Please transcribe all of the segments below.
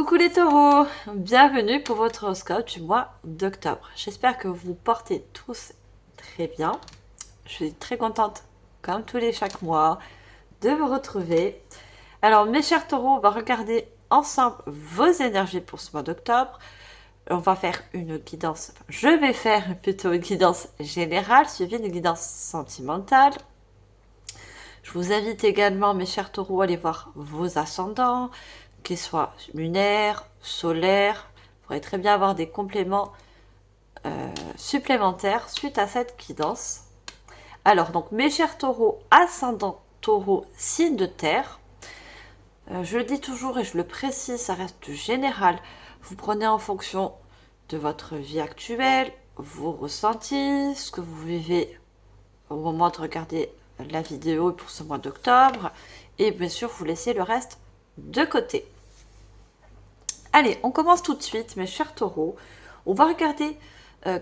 Coucou les taureaux, bienvenue pour votre horoscope du mois d'octobre. J'espère que vous vous portez tous très bien. Je suis très contente, comme chaque mois, de vous retrouver. Alors mes chers taureaux, on va regarder ensemble vos énergies pour ce mois d'octobre. On va faire une guidance, je vais faire plutôt une guidance générale, suivie d'une guidance sentimentale. Je vous invite également, mes chers taureaux, à aller voir vos ascendants, qu'ils soient lunaires, solaires. Vous pourrez très bien avoir des compléments supplémentaires suite à cette guidance. Alors, donc, mes chers taureaux, ascendant taureau, signe de terre. Je le dis toujours et je le précise, ça reste du général. Vous prenez en fonction de votre vie actuelle, vos ressentis, ce que vous vivez au moment de regarder la vidéo pour ce mois d'octobre. Et bien sûr, vous laissez le reste de côté. Allez, on commence tout de suite, mes chers taureaux. On va regarder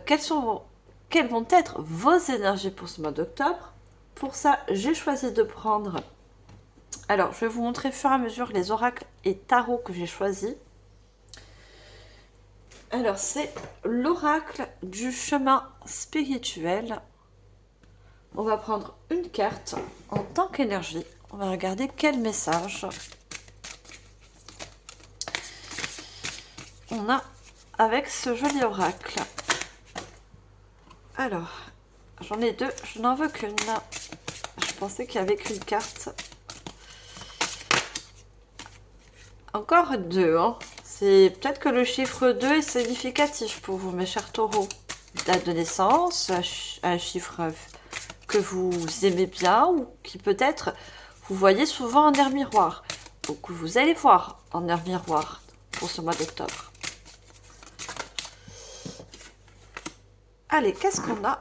quelles vont être vos énergies pour ce mois d'octobre. Pour ça, j'ai choisi de prendre... Alors, je vais vous montrer au fur et à mesure les oracles et tarots que j'ai choisis. Alors, c'est l'oracle du chemin spirituel. On va prendre une carte en tant qu'énergie. On va regarder quel message on a avec ce joli oracle. Alors, j'en ai deux, je n'en veux qu'une. Je pensais qu'il n'y avait qu'une carte. Encore deux, hein. C'est peut-être que le chiffre 2 est significatif pour vous, mes chers taureaux. Date de naissance, un chiffre que vous aimez bien ou qui peut-être vous voyez souvent en air miroir. Ou que vous allez voir en air miroir pour ce mois d'octobre. Allez, qu'est-ce qu'on a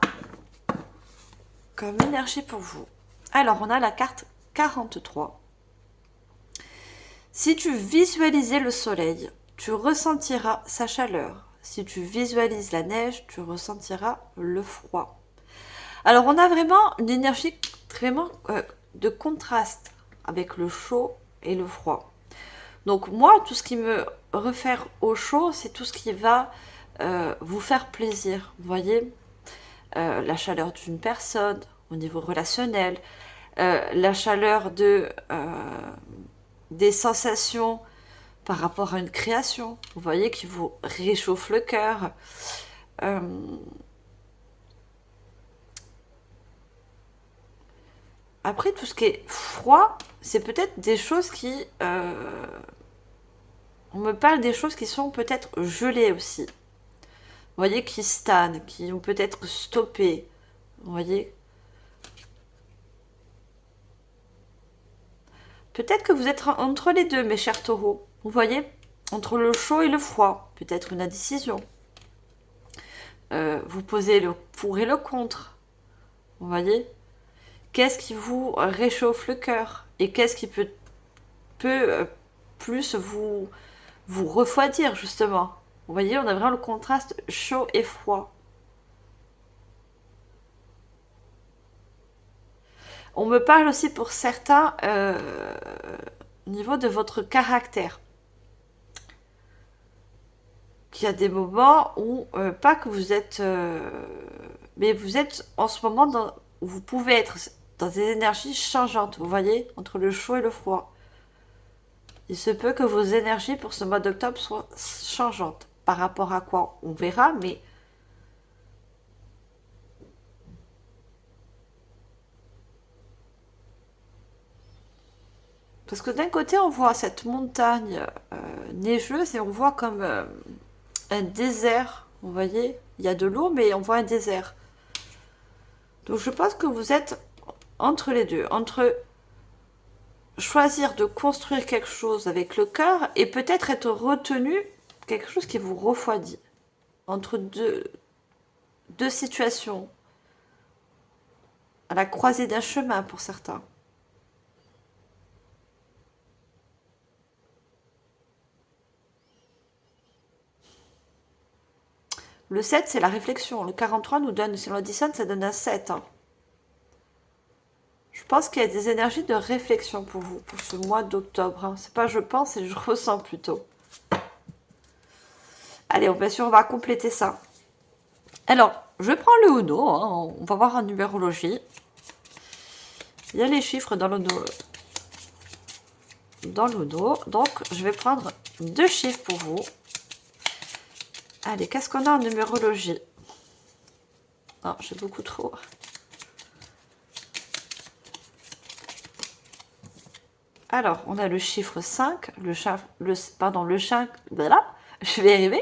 comme énergie pour vous? Alors, on a la carte 43. Si tu visualisais le soleil, tu ressentiras sa chaleur. Si tu visualises la neige, tu ressentiras le froid. Alors, on a vraiment une énergie vraiment de contraste avec le chaud et le froid. Donc, moi, tout ce qui me réfère au chaud, c'est tout ce qui va vous faire plaisir. Vous voyez, la chaleur d'une personne au niveau relationnel, la chaleur des sensations par rapport à une création, vous voyez, qui vous réchauffe le cœur. Après, tout ce qui est froid, c'est peut-être des choses qui... on me parle des choses qui sont peut-être gelées aussi. Vous voyez, qui stagnent, qui ont peut-être stoppé. Vous voyez. Peut-être que vous êtes entre les deux, mes chers taureaux. Vous voyez, entre le chaud et le froid. Peut-être une indécision. Vous posez le pour et le contre. Vous voyez. Qu'est-ce qui vous réchauffe le cœur? Et qu'est-ce qui peut plus vous refroidir, justement? Vous voyez, on a vraiment le contraste chaud et froid. On me parle aussi pour certains au niveau de votre caractère. Qu'il y a des moments où, pas que vous êtes... mais vous êtes en ce moment où vous pouvez être dans des énergies changeantes, vous voyez, entre le chaud et le froid. Il se peut que vos énergies pour ce mois d'octobre soient changeantes. Par rapport à quoi? On verra, mais... Parce que d'un côté, on voit cette montagne neigeuse et on voit comme un désert. Vous voyez, il y a de l'eau, mais on voit un désert. Donc je pense que vous êtes entre les deux. Entre choisir de construire quelque chose avec le cœur et peut-être être retenu quelque chose qui vous refroidit. Entre deux situations. À la croisée d'un chemin pour certains. Le 7, c'est la réflexion. Le 43 nous donne, si on additionne, ça donne un 7. Hein. Je pense qu'il y a des énergies de réflexion pour vous, pour ce mois d'octobre. Hein. C'est pas je pense, c'est je ressens plutôt. Allez, bien sûr, on va compléter ça. Alors, je prends le Uno, hein, on va voir en numérologie. Il y a les chiffres dans l'Uno. Donc, je vais prendre 2 chiffres pour vous. Allez, qu'est-ce qu'on a en numérologie? Non, j'ai beaucoup trop. Alors, on a le chiffre 5, le 5, voilà, je vais y arriver.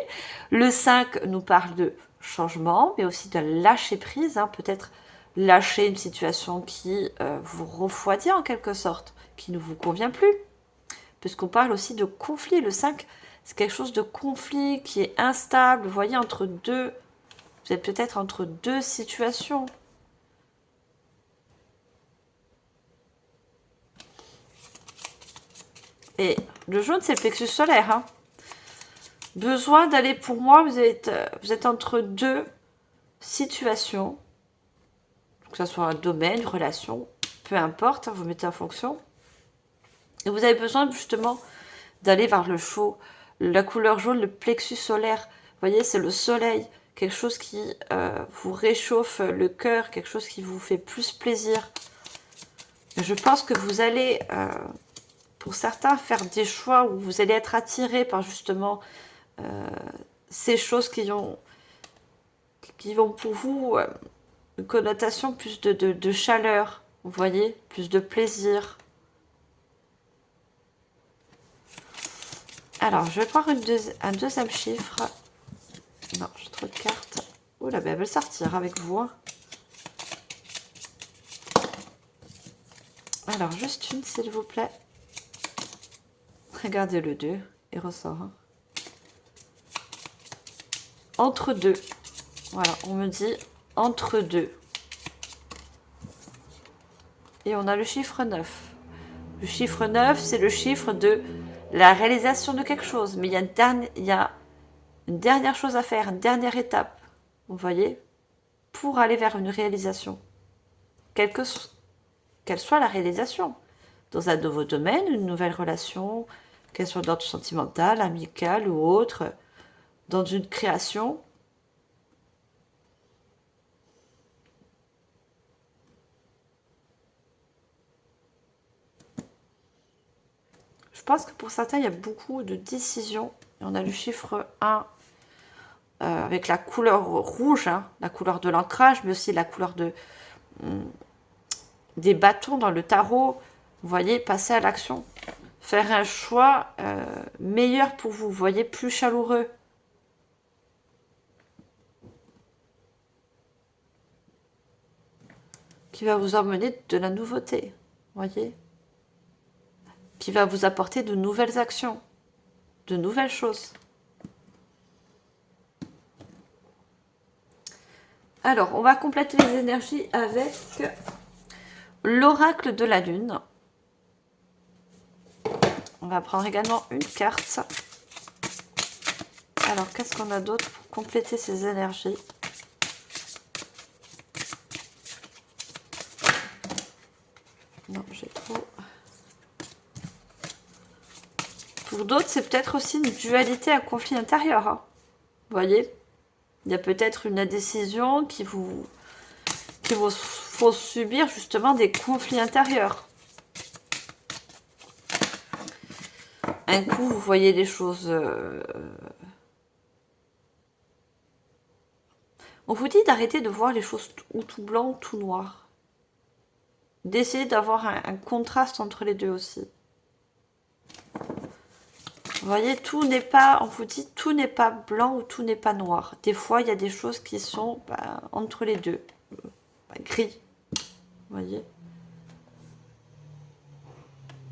Le 5 nous parle de changement, mais aussi de lâcher prise, hein, peut-être lâcher une situation qui vous refroidit en quelque sorte, qui ne vous convient plus. Puisqu'on parle aussi de conflit. Le 5, c'est quelque chose de conflit qui est instable, vous voyez, entre deux, vous êtes peut-être entre deux situations. Et le jaune, c'est le plexus solaire. Hein. Besoin d'aller, pour moi, vous êtes entre deux situations. Que ce soit un domaine, une relation, peu importe, hein, vous mettez en fonction. Et vous avez besoin justement d'aller vers le chaud. La couleur jaune, le plexus solaire, vous voyez, c'est le soleil. Quelque chose qui vous réchauffe le cœur, quelque chose qui vous fait plus plaisir. Je pense que vous allez... pour certains, faire des choix où vous allez être attiré par justement ces choses qui vont pour vous une connotation plus de chaleur, vous voyez, plus de plaisir. Alors, je vais prendre un deuxième chiffre. Non, j'ai trop de cartes. Oh là, ben, elle veut sortir avec vous. Hein. Alors, juste une, s'il vous plaît. Regardez le 2, il ressort. Hein. Entre deux. Voilà, on me dit entre deux. Et on a le chiffre 9. Le chiffre 9, c'est le chiffre de la réalisation de quelque chose. Mais il y a une dernière chose à faire, une dernière étape. Vous voyez, pour aller vers une réalisation. Quelle soit la réalisation. Dans un nouveau domaine, une nouvelle relation, qu'elle soit d'ordre sentimental, amical ou autre, dans une création. Je pense que pour certains, il y a beaucoup de décisions. Et on a le chiffre 1 avec la couleur rouge, hein, la couleur de l'ancrage, mais aussi la couleur des bâtons dans le tarot. Vous voyez, passer à l'action. Faire un choix meilleur pour vous, vous voyez, plus chaleureux. Qui va vous emmener de la nouveauté, vous voyez. Qui va vous apporter de nouvelles actions, de nouvelles choses. Alors, on va compléter les énergies avec l'oracle de la lune. On va prendre également une carte. Alors, qu'est-ce qu'on a d'autre pour compléter ces énergies? Non, j'ai trop... Pour d'autres, c'est peut-être aussi une dualité, un conflit intérieur. Hein. Vous voyez? Il y a peut-être une indécision qui vous faut subir justement des conflits intérieurs. Un coup, vous voyez les choses... On vous dit d'arrêter de voir les choses ou tout blanc ou tout noir. D'essayer d'avoir un contraste entre les deux aussi. Vous voyez, tout n'est pas... On vous dit tout n'est pas blanc ou tout n'est pas noir. Des fois, il y a des choses qui sont entre les deux. Gris. Vous voyez?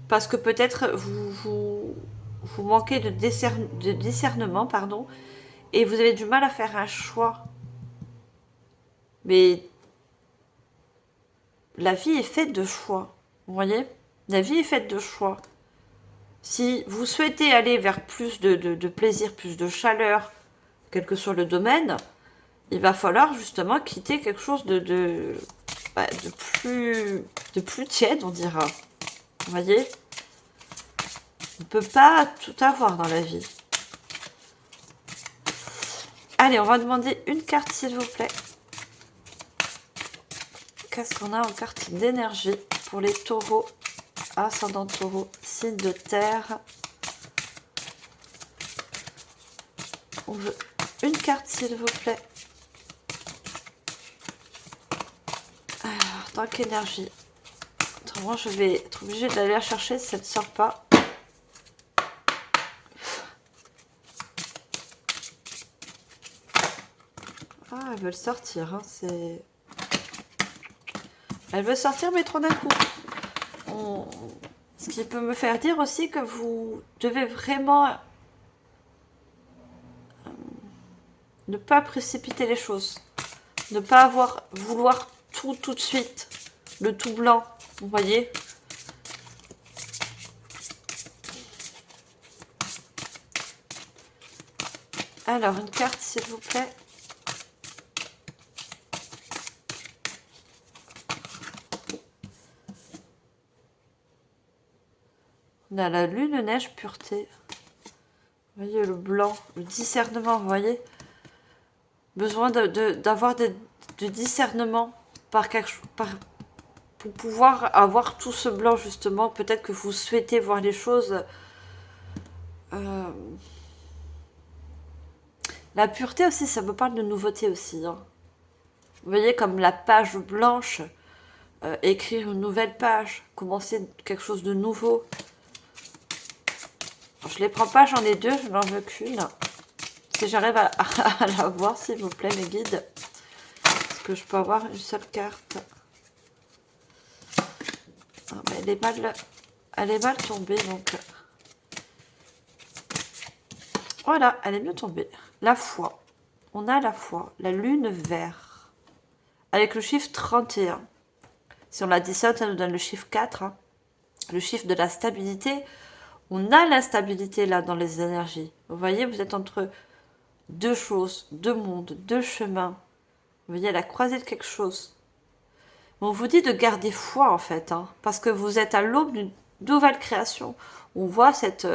Parce que peut-être vous manquez de discernement, pardon, et vous avez du mal à faire un choix. Mais la vie est faite de choix. Vous voyez? La vie est faite de choix. Si vous souhaitez aller vers plus de plaisir, plus de chaleur, quel que soit le domaine, il va falloir justement quitter quelque chose de plus tiède, on dira. Vous voyez? On ne peut pas tout avoir dans la vie. Allez, on va demander une carte, s'il vous plaît. Qu'est-ce qu'on a en carte d'énergie pour les taureaux, ascendant taureau, signe de terre? On veut une carte, s'il vous plaît. Alors, tant qu'énergie. Autrement, je vais être obligée d'aller la chercher si ça ne sort pas. Ah, elle veut le sortir. Hein, c'est... Elle veut sortir, mais trop d'un coup. Ce qui peut me faire dire aussi que vous devez vraiment ne pas précipiter les choses. Ne pas vouloir tout de suite. Le tout blanc, vous voyez. Alors, une carte, s'il vous plaît. On a la lune, neige, pureté. Vous voyez, le blanc, le discernement, vous voyez. Besoin d'avoir de discernement pour pouvoir avoir tout ce blanc, justement. Peut-être que vous souhaitez voir les choses... La pureté aussi, ça me parle de nouveauté aussi. Hein. Vous voyez, comme la page blanche, écrire une nouvelle page, commencer quelque chose de nouveau. Alors, je les prends pas, j'en ai deux, je n'en veux qu'une. Si j'arrive à la voir, s'il vous plaît, mes guides. Est-ce que je peux avoir une seule carte? Ah, mais elle est mal tombée, donc... Voilà, elle est mieux tombée. La foi. On a la foi. La lune vert. Avec le chiffre 31. Si on l'additionne, ça nous donne le chiffre 4. Hein. Le chiffre de la stabilité. On a l'instabilité là dans les énergies. Vous voyez, vous êtes entre deux choses, deux mondes, deux chemins. Vous voyez, à la croisée de quelque chose. On vous dit de garder foi en fait. Hein, parce que vous êtes à l'aube d'une nouvelle création. On voit cette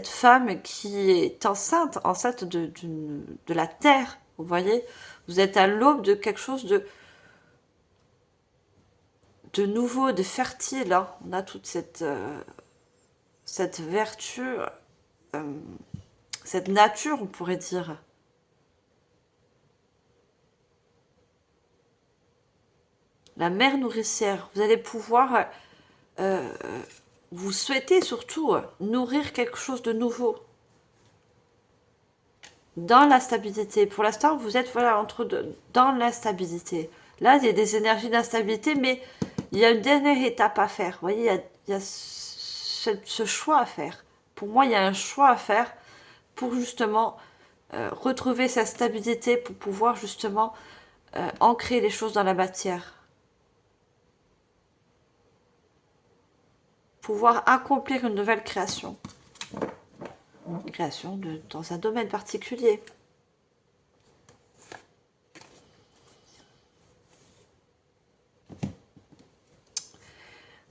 femme qui est enceinte de la terre, vous voyez. Vous êtes à l'aube de quelque chose de nouveau, de fertile. Hein. On a toute cette vertu, cette nature, on pourrait dire. La mère nourricière. Vous allez pouvoir... vous souhaitez surtout nourrir quelque chose de nouveau dans la stabilité. Pour l'instant, vous êtes voilà dans l'instabilité. Là, il y a des énergies d'instabilité, mais il y a une dernière étape à faire. Vous voyez, il y a ce choix à faire. Pour moi, il y a un choix à faire pour justement retrouver sa stabilité, pour pouvoir justement ancrer les choses dans la matière. Pouvoir accomplir une nouvelle création. Une création dans un domaine particulier.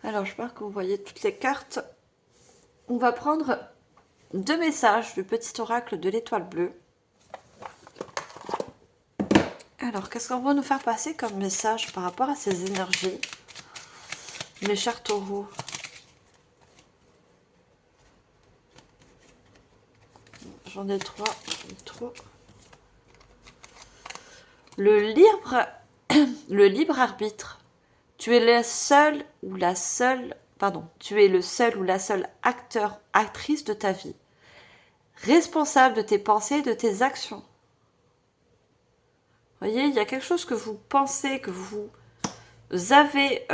Alors, je pense que vous voyez toutes les cartes. On va prendre 2 messages du petit oracle de l'étoile bleue. Alors, qu'est-ce qu'on va nous faire passer comme message par rapport à ces énergies, mes chers taureaux? J'en ai 3. Le libre arbitre. Tu es le seul ou la seule, tu es le seul ou la seule acteur, actrice de ta vie. Responsable de tes pensées et de tes actions. Vous voyez, il y a quelque chose que vous pensez, que vous avez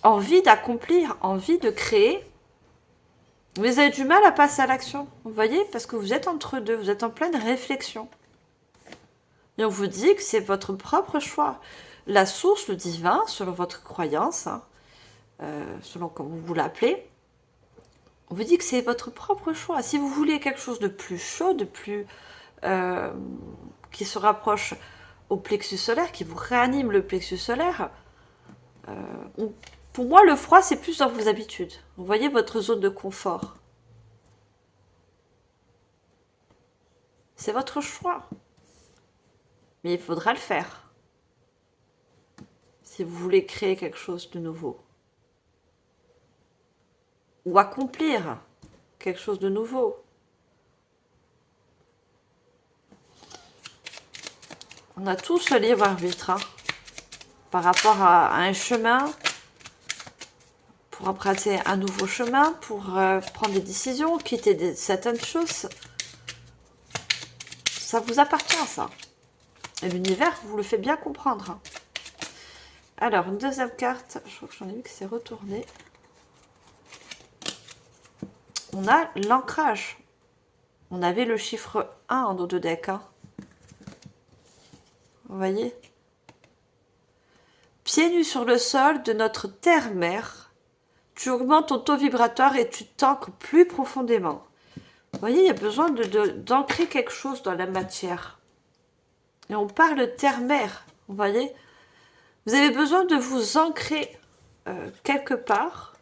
envie d'accomplir, envie de créer. Mais vous avez du mal à passer à l'action, vous voyez, parce que vous êtes entre deux, vous êtes en pleine réflexion. Et on vous dit que c'est votre propre choix. La source, le divin, selon votre croyance, hein, selon comment vous l'appelez, on vous dit que c'est votre propre choix. Si vous voulez quelque chose de plus chaud, de plus qui se rapproche au plexus solaire, qui vous réanime le plexus solaire, pour moi, le froid, c'est plus dans vos habitudes. Vous voyez votre zone de confort. C'est votre choix. Mais il faudra le faire. Si vous voulez créer quelque chose de nouveau. Ou accomplir quelque chose de nouveau. On a tous le libre arbitre hein, par rapport à un chemin, pour emprunter un nouveau chemin, pour prendre des décisions, quitter certaines choses. Ça vous appartient, ça. Et l'univers vous le fait bien comprendre. Alors, une deuxième carte. Je crois que j'en ai vu que c'est retourné. On a l'ancrage. On avait le chiffre 1 en nos deux decks. Hein. Vous voyez? Pieds nus sur le sol de notre terre-mère, tu augmentes ton taux vibratoire et tu t'ancres plus profondément. Vous voyez, il y a besoin d'ancrer quelque chose dans la matière. Et on parle terre-mère, vous voyez. Vous avez besoin de vous ancrer quelque part.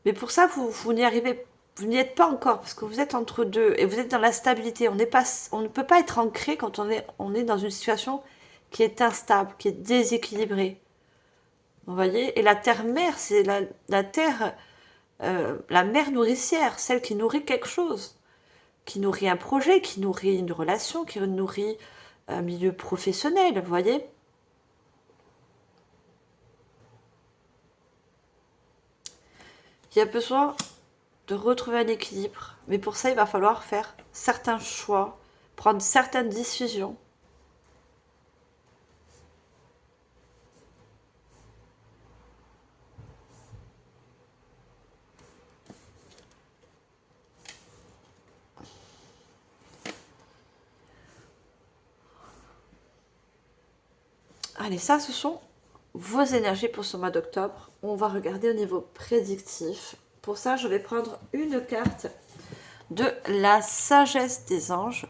Mais pour ça, vous n'y arrivez, vous n'y êtes pas encore, parce que vous êtes entre deux, et vous êtes dans la stabilité. On ne peut pas être ancré quand on est dans une situation qui est instable, qui est déséquilibrée. Vous voyez. Et la terre-mère, c'est la terre, la mère nourricière, celle qui nourrit quelque chose. Qui nourrit un projet, qui nourrit une relation, qui nourrit un milieu professionnel, vous voyez. Il y a besoin de retrouver un équilibre. Mais pour ça, il va falloir faire certains choix, prendre certaines décisions. Allez, ça, ce sont vos énergies pour ce mois d'octobre. On va regarder au niveau prédictif. Pour ça, je vais prendre une carte de la sagesse des anges.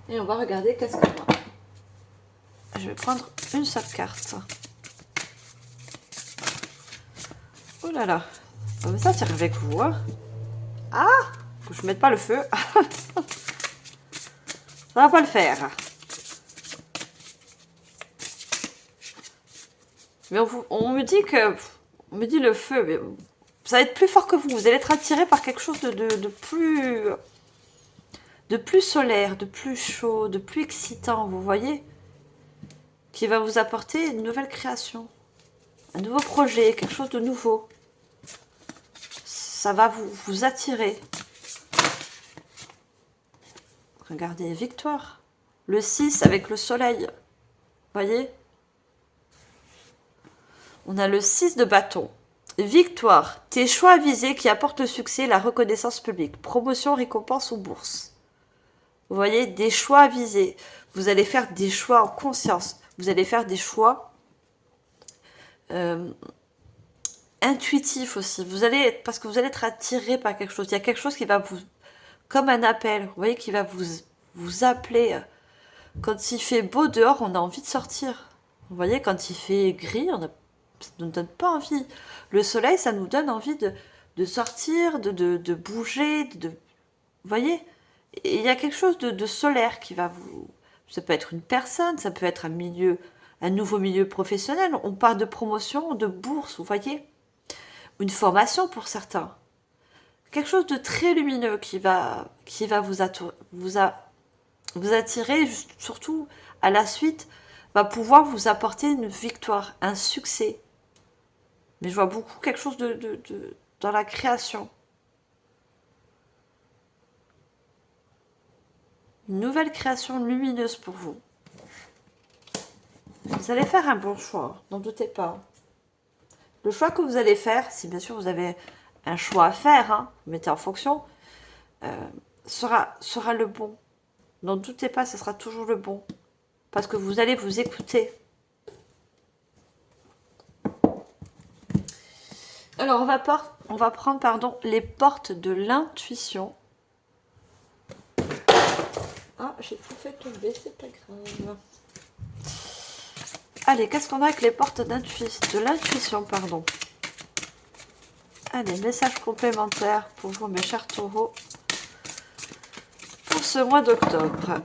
Et on va regarder qu'est-ce qu'on a. Je vais prendre une seule carte. Oh là là. Oh, ça tire avec vous. Hein. Ah, faut que je mette pas le feu. Ça va pas le faire. Mais on me dit que... On me dit le feu, mais ça va être plus fort que vous. Vous allez être attiré par quelque chose de plus... De plus solaire, de plus chaud, de plus excitant, vous voyez? Qui va vous apporter une nouvelle création. Un nouveau projet, quelque chose de nouveau. Ça va vous attirer. Regardez, victoire. Le 6 avec le soleil. Voyez? On a le 6 de bâton. Victoire. Tes choix avisés qui apportent le succès, la reconnaissance publique. Promotion, récompense ou bourse. Vous voyez? Des choix avisés. Vous allez faire des choix en conscience. Vous allez faire des choix intuitifs aussi. Parce que vous allez être attiré par quelque chose. Il y a quelque chose qui va vous... Comme un appel. Vous voyez? Qui va vous appeler. Quand il fait beau dehors, on a envie de sortir. Vous voyez, quand il fait gris, ça ne nous donne pas envie. Le soleil, ça nous donne envie de sortir, de bouger. Vous voyez, il y a quelque chose de solaire qui va vous... Ça peut être une personne, ça peut être un nouveau milieu professionnel. On parle de promotion, de bourse, vous voyez. Une formation pour certains. Quelque chose de très lumineux qui va vous attirer, surtout à la suite, va pouvoir vous apporter une victoire, un succès. Mais je vois beaucoup quelque chose dans la création. Une nouvelle création lumineuse pour vous. Vous allez faire un bon choix, n'en doutez pas. Le choix que vous allez faire, si bien sûr vous avez un choix à faire, hein, vous mettez en fonction, sera le bon. N'en doutez pas, ce sera toujours le bon. Parce que vous allez vous écouter. Alors, on va prendre les portes de l'intuition. Ah, j'ai tout fait tomber, c'est pas grave. Allez, qu'est-ce qu'on a avec les portes de l'intuition, pardon. Allez, message complémentaire pour vous, mes chers taureaux, pour ce mois d'octobre.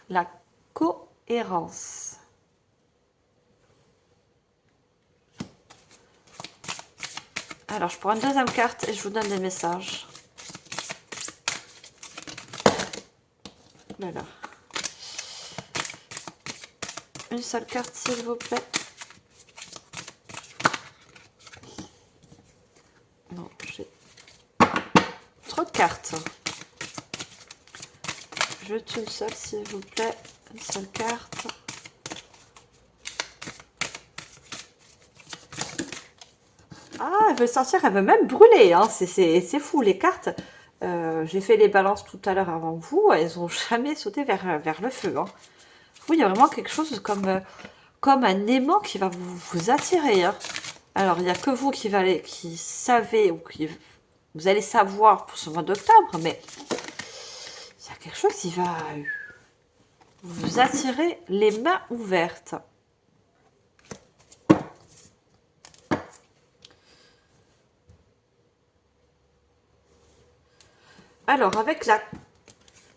La cohérence. Alors, je prends une deuxième carte et je vous donne des messages. Voilà. Une seule carte, s'il vous plaît. Non, j'ai trop de cartes. Juste une seule, s'il vous plaît. Une seule carte. Ah, elle veut sortir, elle veut même brûler. Hein. C'est fou, les cartes. J'ai fait les balances tout à l'heure avant vous. Elles n'ont jamais sauté vers le feu. Hein. Oui, il y a vraiment quelque chose comme un aimant qui va vous attirer. Hein. Alors, il n'y a que vous qui savez, ou vous allez savoir pour ce mois d'octobre, mais il y a quelque chose qui va vous attirer les mains ouvertes. Alors, avec la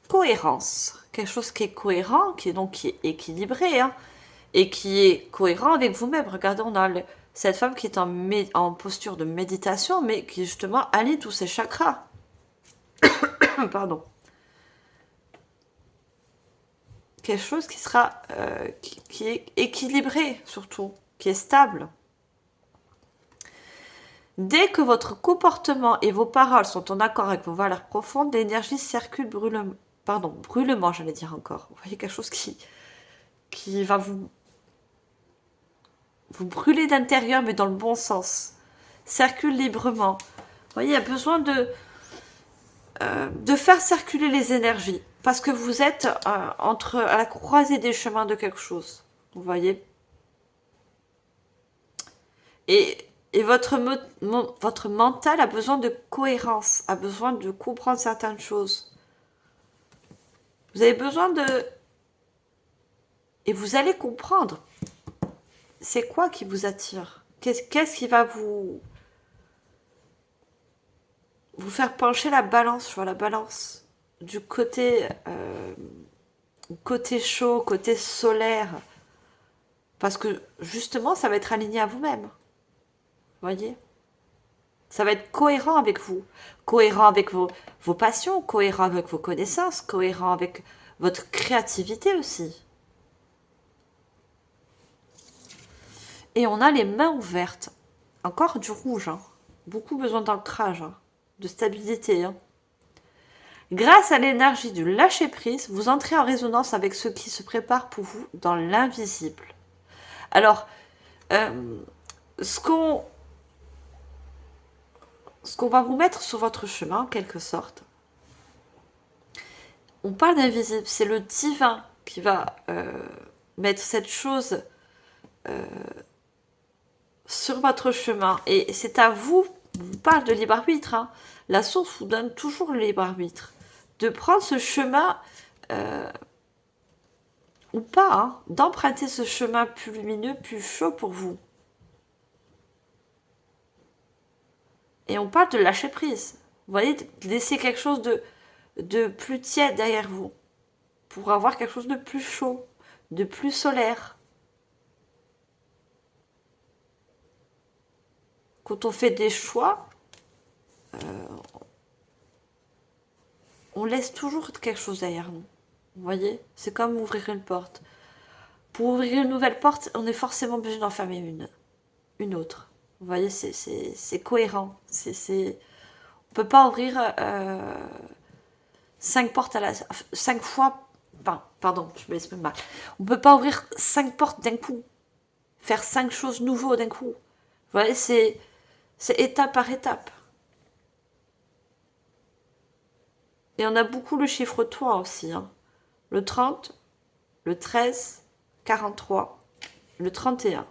cohérence, quelque chose qui est cohérent, qui est équilibré, hein, et qui est cohérent avec vous-même. Regardez, on a cette femme qui est en posture de méditation, mais qui justement allie tous ses chakras. Pardon. Quelque chose qui sera qui est équilibré, surtout, qui est stable. Dès que votre comportement et vos paroles sont en accord avec vos valeurs profondes, l'énergie circule brûlement, j'allais dire encore. Vous voyez, quelque chose qui va vous brûler d'intérieur, mais dans le bon sens. Circule librement. Vous voyez, il y a besoin de faire circuler les énergies. Parce que vous êtes à la croisée des chemins de quelque chose. Vous voyez. Et votre mental a besoin de cohérence, a besoin de comprendre certaines choses. Vous avez besoin de... Et vous allez comprendre. C'est quoi qui vous attire? Qu'est-ce qui va vous faire pencher la balance sur la balance du côté chaud, côté solaire? Parce que justement, ça va être aligné à vous-même. Voyez, ça va être cohérent avec vous, cohérent avec vos passions, cohérent avec vos connaissances, cohérent avec votre créativité aussi. Et on a les mains ouvertes. Encore du rouge, hein. Beaucoup besoin d'ancrage, hein, de stabilité. Hein. Grâce à l'énergie du lâcher-prise, vous entrez en résonance avec ce qui se prépare pour vous dans l'invisible. Alors, ce qu'on va vous mettre sur votre chemin, en quelque sorte, on parle d'invisible, c'est le divin qui va mettre cette chose sur votre chemin. Et c'est à vous, on vous parle de libre arbitre, hein. La source vous donne toujours le libre arbitre. De prendre ce chemin ou pas, hein, d'emprunter ce chemin plus lumineux, plus chaud pour vous. Et on parle de lâcher prise. Vous voyez, de laisser quelque chose de plus tiède derrière vous. Pour avoir quelque chose de plus chaud, de plus solaire. Quand on fait des choix, on laisse toujours quelque chose derrière nous. Vous voyez, c'est comme ouvrir une porte. Pour ouvrir une nouvelle porte, on est forcément obligé d'en fermer une autre. Vous voyez, c'est cohérent. On peut pas ouvrir 5 portes 5 fois. Pardon, je m'exprime mal. On peut pas ouvrir 5 portes d'un coup. Faire 5 choses nouvelles d'un coup. Vous voyez, c'est étape par étape. Et on a beaucoup le chiffre 3 aussi. Hein. Le 30, le 13, 43, le 31.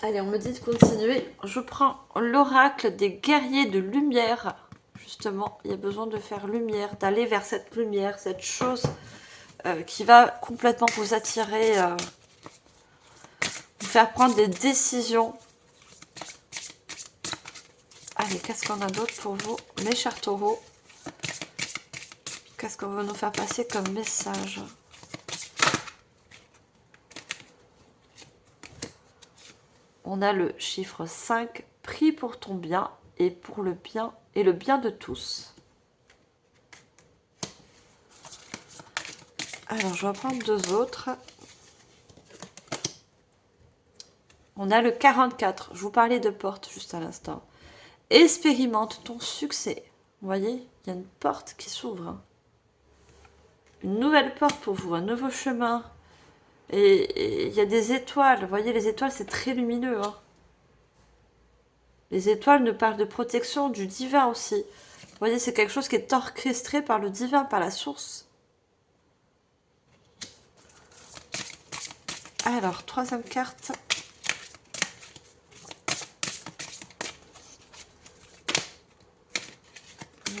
Allez, on me dit de continuer. Je prends l'oracle des guerriers de lumière. justement, il y a besoin de faire lumière, d'aller vers cette lumière, cette chose qui va complètement vous attirer, vous faire prendre des décisions. Allez, qu'est-ce qu'on a d'autre pour vous, mes chers taureaux? Qu'est-ce qu'on va nous faire passer comme message? On a le chiffre 5, prie pour ton bien et pour le bien et le bien de tous. Alors, je vais prendre deux autres. On a le 44. Je vous parlais de porte juste à l'instant. Expérimente ton succès. Vous voyez, il y a une porte qui s'ouvre. Une nouvelle porte pour vous, un nouveau chemin. Et il y a des étoiles. Vous voyez, les étoiles, c'est très lumineux. Hein. Les étoiles nous parlent de protection, du divin aussi. Vous voyez, c'est quelque chose qui est orchestré par le divin, par la source. Alors, troisième carte.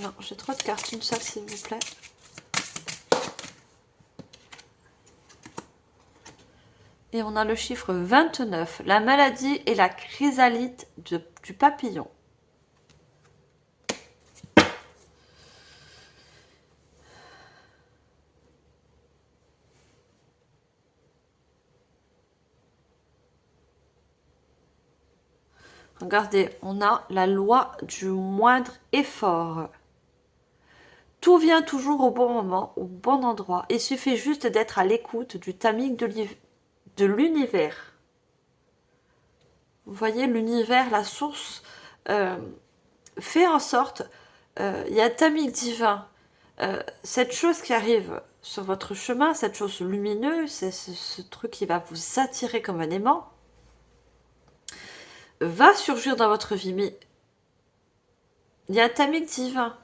Non, j'ai trop de cartes. Une seule, s'il vous plaît. Et on a le chiffre 29, la maladie et la chrysalide du papillon. Regardez, on a la loi du moindre effort. Tout vient toujours au bon moment, au bon endroit. Il suffit juste d'être à l'écoute du timing de l'univers. Vous voyez, l'univers, la source, fait en sorte, il y a un timing divin. Cette chose qui arrive sur votre chemin, cette chose lumineuse, c'est ce truc qui va vous attirer comme un aimant, va surgir dans votre vie, mais il y a un timing divin.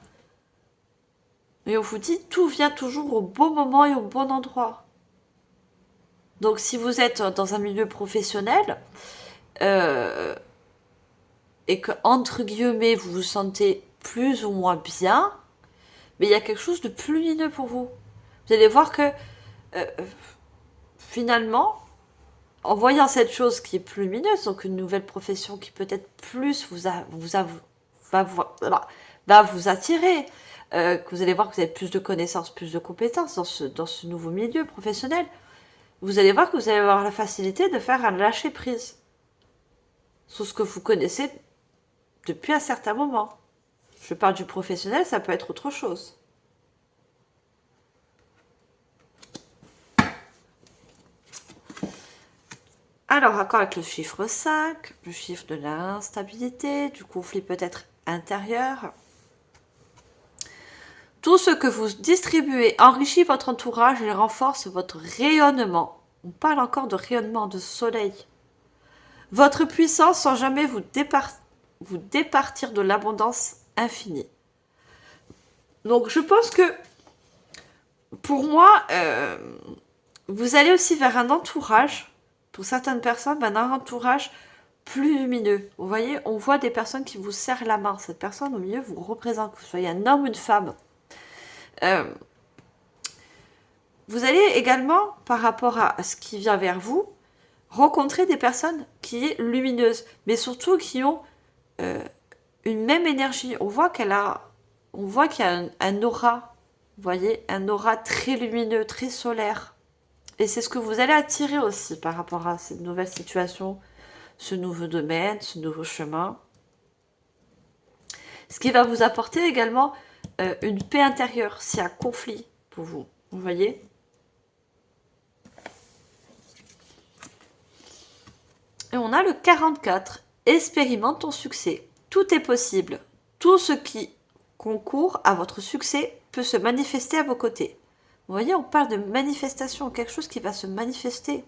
Et on vous dit, tout vient toujours au bon moment et au bon endroit. Donc si vous êtes dans un milieu professionnel, et que, entre guillemets, vous vous sentez plus ou moins bien, mais il y a quelque chose de plus lumineux pour vous. Vous allez voir que, finalement, en voyant cette chose qui est plus lumineuse, donc une nouvelle profession qui peut-être plus va vous attirer, que vous allez voir que vous avez plus de connaissances, plus de compétences dans ce nouveau milieu professionnel, vous allez voir que vous allez avoir la facilité de faire un lâcher-prise sur ce que vous connaissez depuis un certain moment. Je parle du professionnel, ça peut être autre chose. Alors, encore avec le chiffre 5, le chiffre de l'instabilité, du conflit peut-être intérieur. Tout ce que vous distribuez enrichit votre entourage et renforce votre rayonnement. On parle encore de rayonnement, de soleil. Votre puissance sans jamais vous départir de l'abondance infinie. Donc, je pense que, pour moi, vous allez aussi vers un entourage, pour certaines personnes, un entourage plus lumineux. Vous voyez, on voit des personnes qui vous serrent la main. Cette personne au milieu vous représente, que vous soyez un homme ou une femme. Vous allez également, par rapport à ce qui vient vers vous, rencontrer des personnes qui sont lumineuses, mais surtout qui ont une même énergie. On voit qu'il y a un aura, vous voyez, un aura très lumineux, très solaire. Et c'est ce que vous allez attirer aussi par rapport à cette nouvelle situation, ce nouveau domaine, ce nouveau chemin. Ce qui va vous apporter également une paix intérieure, s'il y a un conflit pour vous. Vous voyez ? Et on a le 44. Expérimente ton succès. Tout est possible. Tout ce qui concourt à votre succès peut se manifester à vos côtés. Vous voyez, on parle de manifestation, quelque chose qui va se manifester.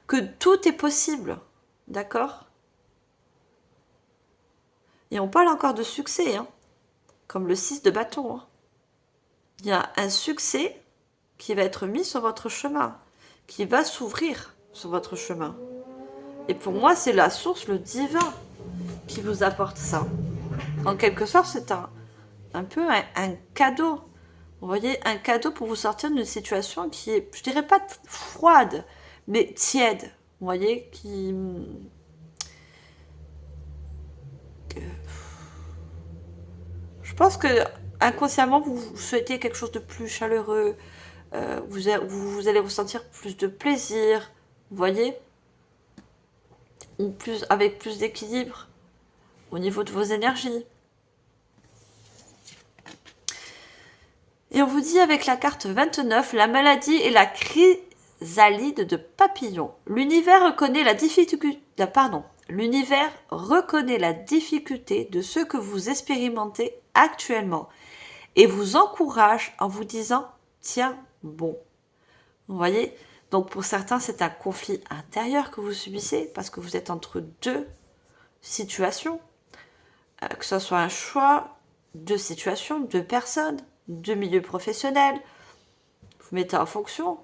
Que tout est possible. D'accord ? Et on parle encore de succès, hein, comme le 6 de bâton. Hein. Il y a un succès qui va être mis sur votre chemin, qui va s'ouvrir sur votre chemin. Et pour moi, c'est la source, le divin, qui vous apporte ça. En quelque sorte, c'est un peu un cadeau. Vous voyez, un cadeau pour vous sortir d'une situation qui est, je dirais pas froide, mais tiède. Vous voyez, je pense que inconsciemment, vous souhaitez quelque chose de plus chaleureux. Vous allez ressentir plus de plaisir. Vous voyez, ou plus, avec plus d'équilibre au niveau de vos énergies. Et on vous dit avec la carte 29, la maladie et la chrysalide de papillon. L'univers reconnaît la difficulté, l'univers reconnaît la difficulté de ce que vous expérimentez actuellement et vous encourage en vous disant tiens bon. Vous voyez, donc pour certains c'est un conflit intérieur que vous subissez parce que vous êtes entre deux situations, que ce soit un choix, deux situations, deux personnes, deux milieux professionnels, vous mettez en fonction.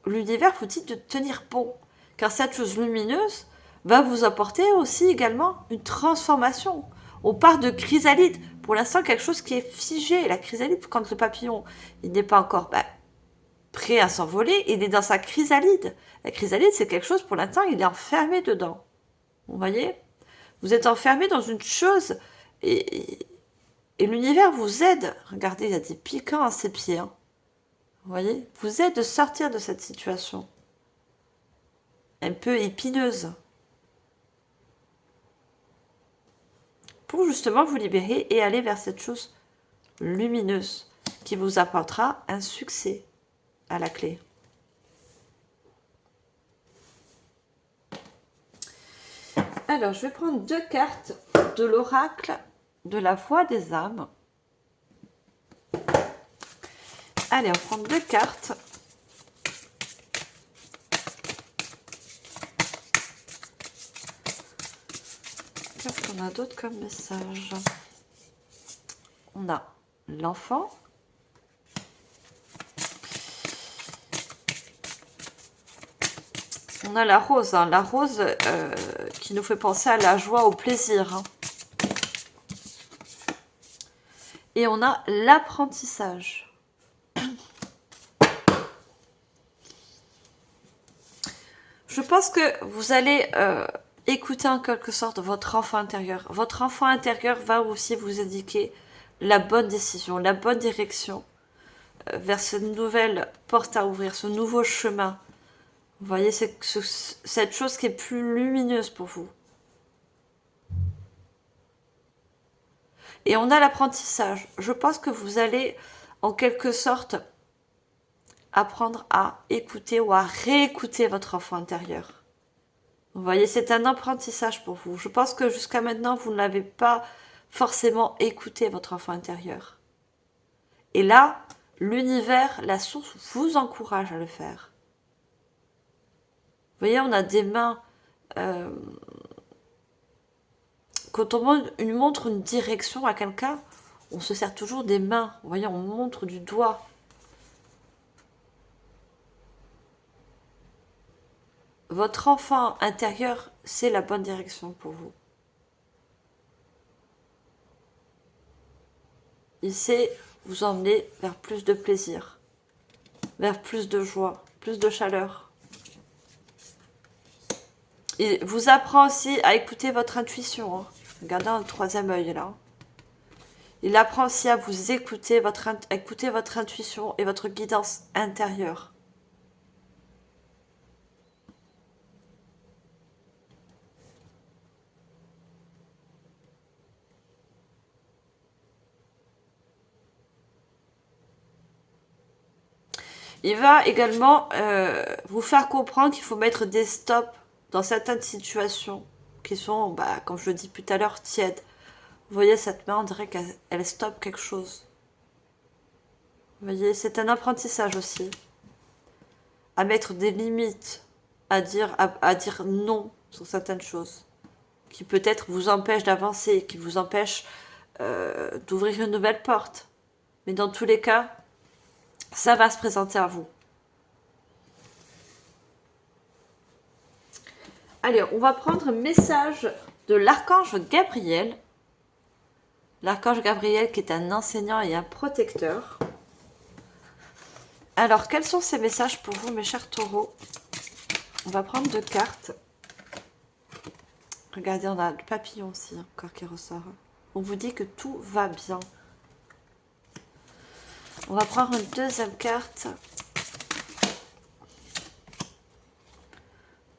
L'univers vous dit de tenir bon, car cette chose lumineuse va vous apporter aussi également une transformation. On part de chrysalide, pour l'instant quelque chose qui est figé. La chrysalide, quand le papillon il n'est pas encore prêt à s'envoler, il est dans sa chrysalide. La chrysalide, c'est quelque chose, pour l'instant, il est enfermé dedans. Vous voyez? Vous êtes enfermé dans une chose et l'univers vous aide. Regardez, il y a des piquants à ses pieds. Hein. Vous voyez? Vous aide de sortir de cette situation. Un peu épineuse. Pour justement vous libérer et aller vers cette chose lumineuse qui vous apportera un succès à la clé. Alors, je vais prendre deux cartes de l'oracle de la voix des âmes. Allez, on prend deux cartes. Qu'est-ce qu'on a d'autre comme message? On a l'enfant. On a la rose, hein, la rose qui nous fait penser à la joie, au plaisir. Hein. Et on a l'apprentissage. Je pense que vous allez écouter en quelque sorte votre enfant intérieur. Votre enfant intérieur va aussi vous indiquer la bonne décision, la bonne direction vers cette nouvelle porte à ouvrir, ce nouveau chemin. Vous voyez, c'est cette chose qui est plus lumineuse pour vous. Et on a l'apprentissage. Je pense que vous allez, en quelque sorte, apprendre à écouter ou à réécouter votre enfant intérieur. Vous voyez, c'est un apprentissage pour vous. Je pense que jusqu'à maintenant, vous n'avez pas forcément écouté votre enfant intérieur. Et là, l'univers, la source, vous encourage à le faire. Vous voyez, on a des mains... quand on montre une direction à quelqu'un, on se sert toujours des mains. Vous voyez, on montre du doigt. Votre enfant intérieur, c'est la bonne direction pour vous. Il sait vous emmener vers plus de plaisir, vers plus de joie, plus de chaleur. Il vous apprend aussi à écouter votre intuition. Hein. Regardez le troisième œil là. Il apprend aussi à vous écouter votre intuition et votre guidance intérieure. Il va également vous faire comprendre qu'il faut mettre des stops dans certaines situations qui sont, comme je le dis tout à l'heure, tièdes. Vous voyez, cette main, on dirait qu'elle stoppe quelque chose. Vous voyez, c'est un apprentissage aussi. À mettre des limites, à dire non sur certaines choses, qui peut-être vous empêchent d'avancer, qui vous empêchent d'ouvrir une nouvelle porte. Mais dans tous les cas, ça va se présenter à vous. Allez, on va prendre un message de l'archange Gabriel l'archange Gabriel qui est un enseignant et un protecteur. Alors, quels sont ces messages pour vous, mes chers taureaux? On va prendre 2 cartes. Regardez, on a le papillon aussi, encore qui ressort. On vous dit que tout va bien. On va prendre une deuxième carte.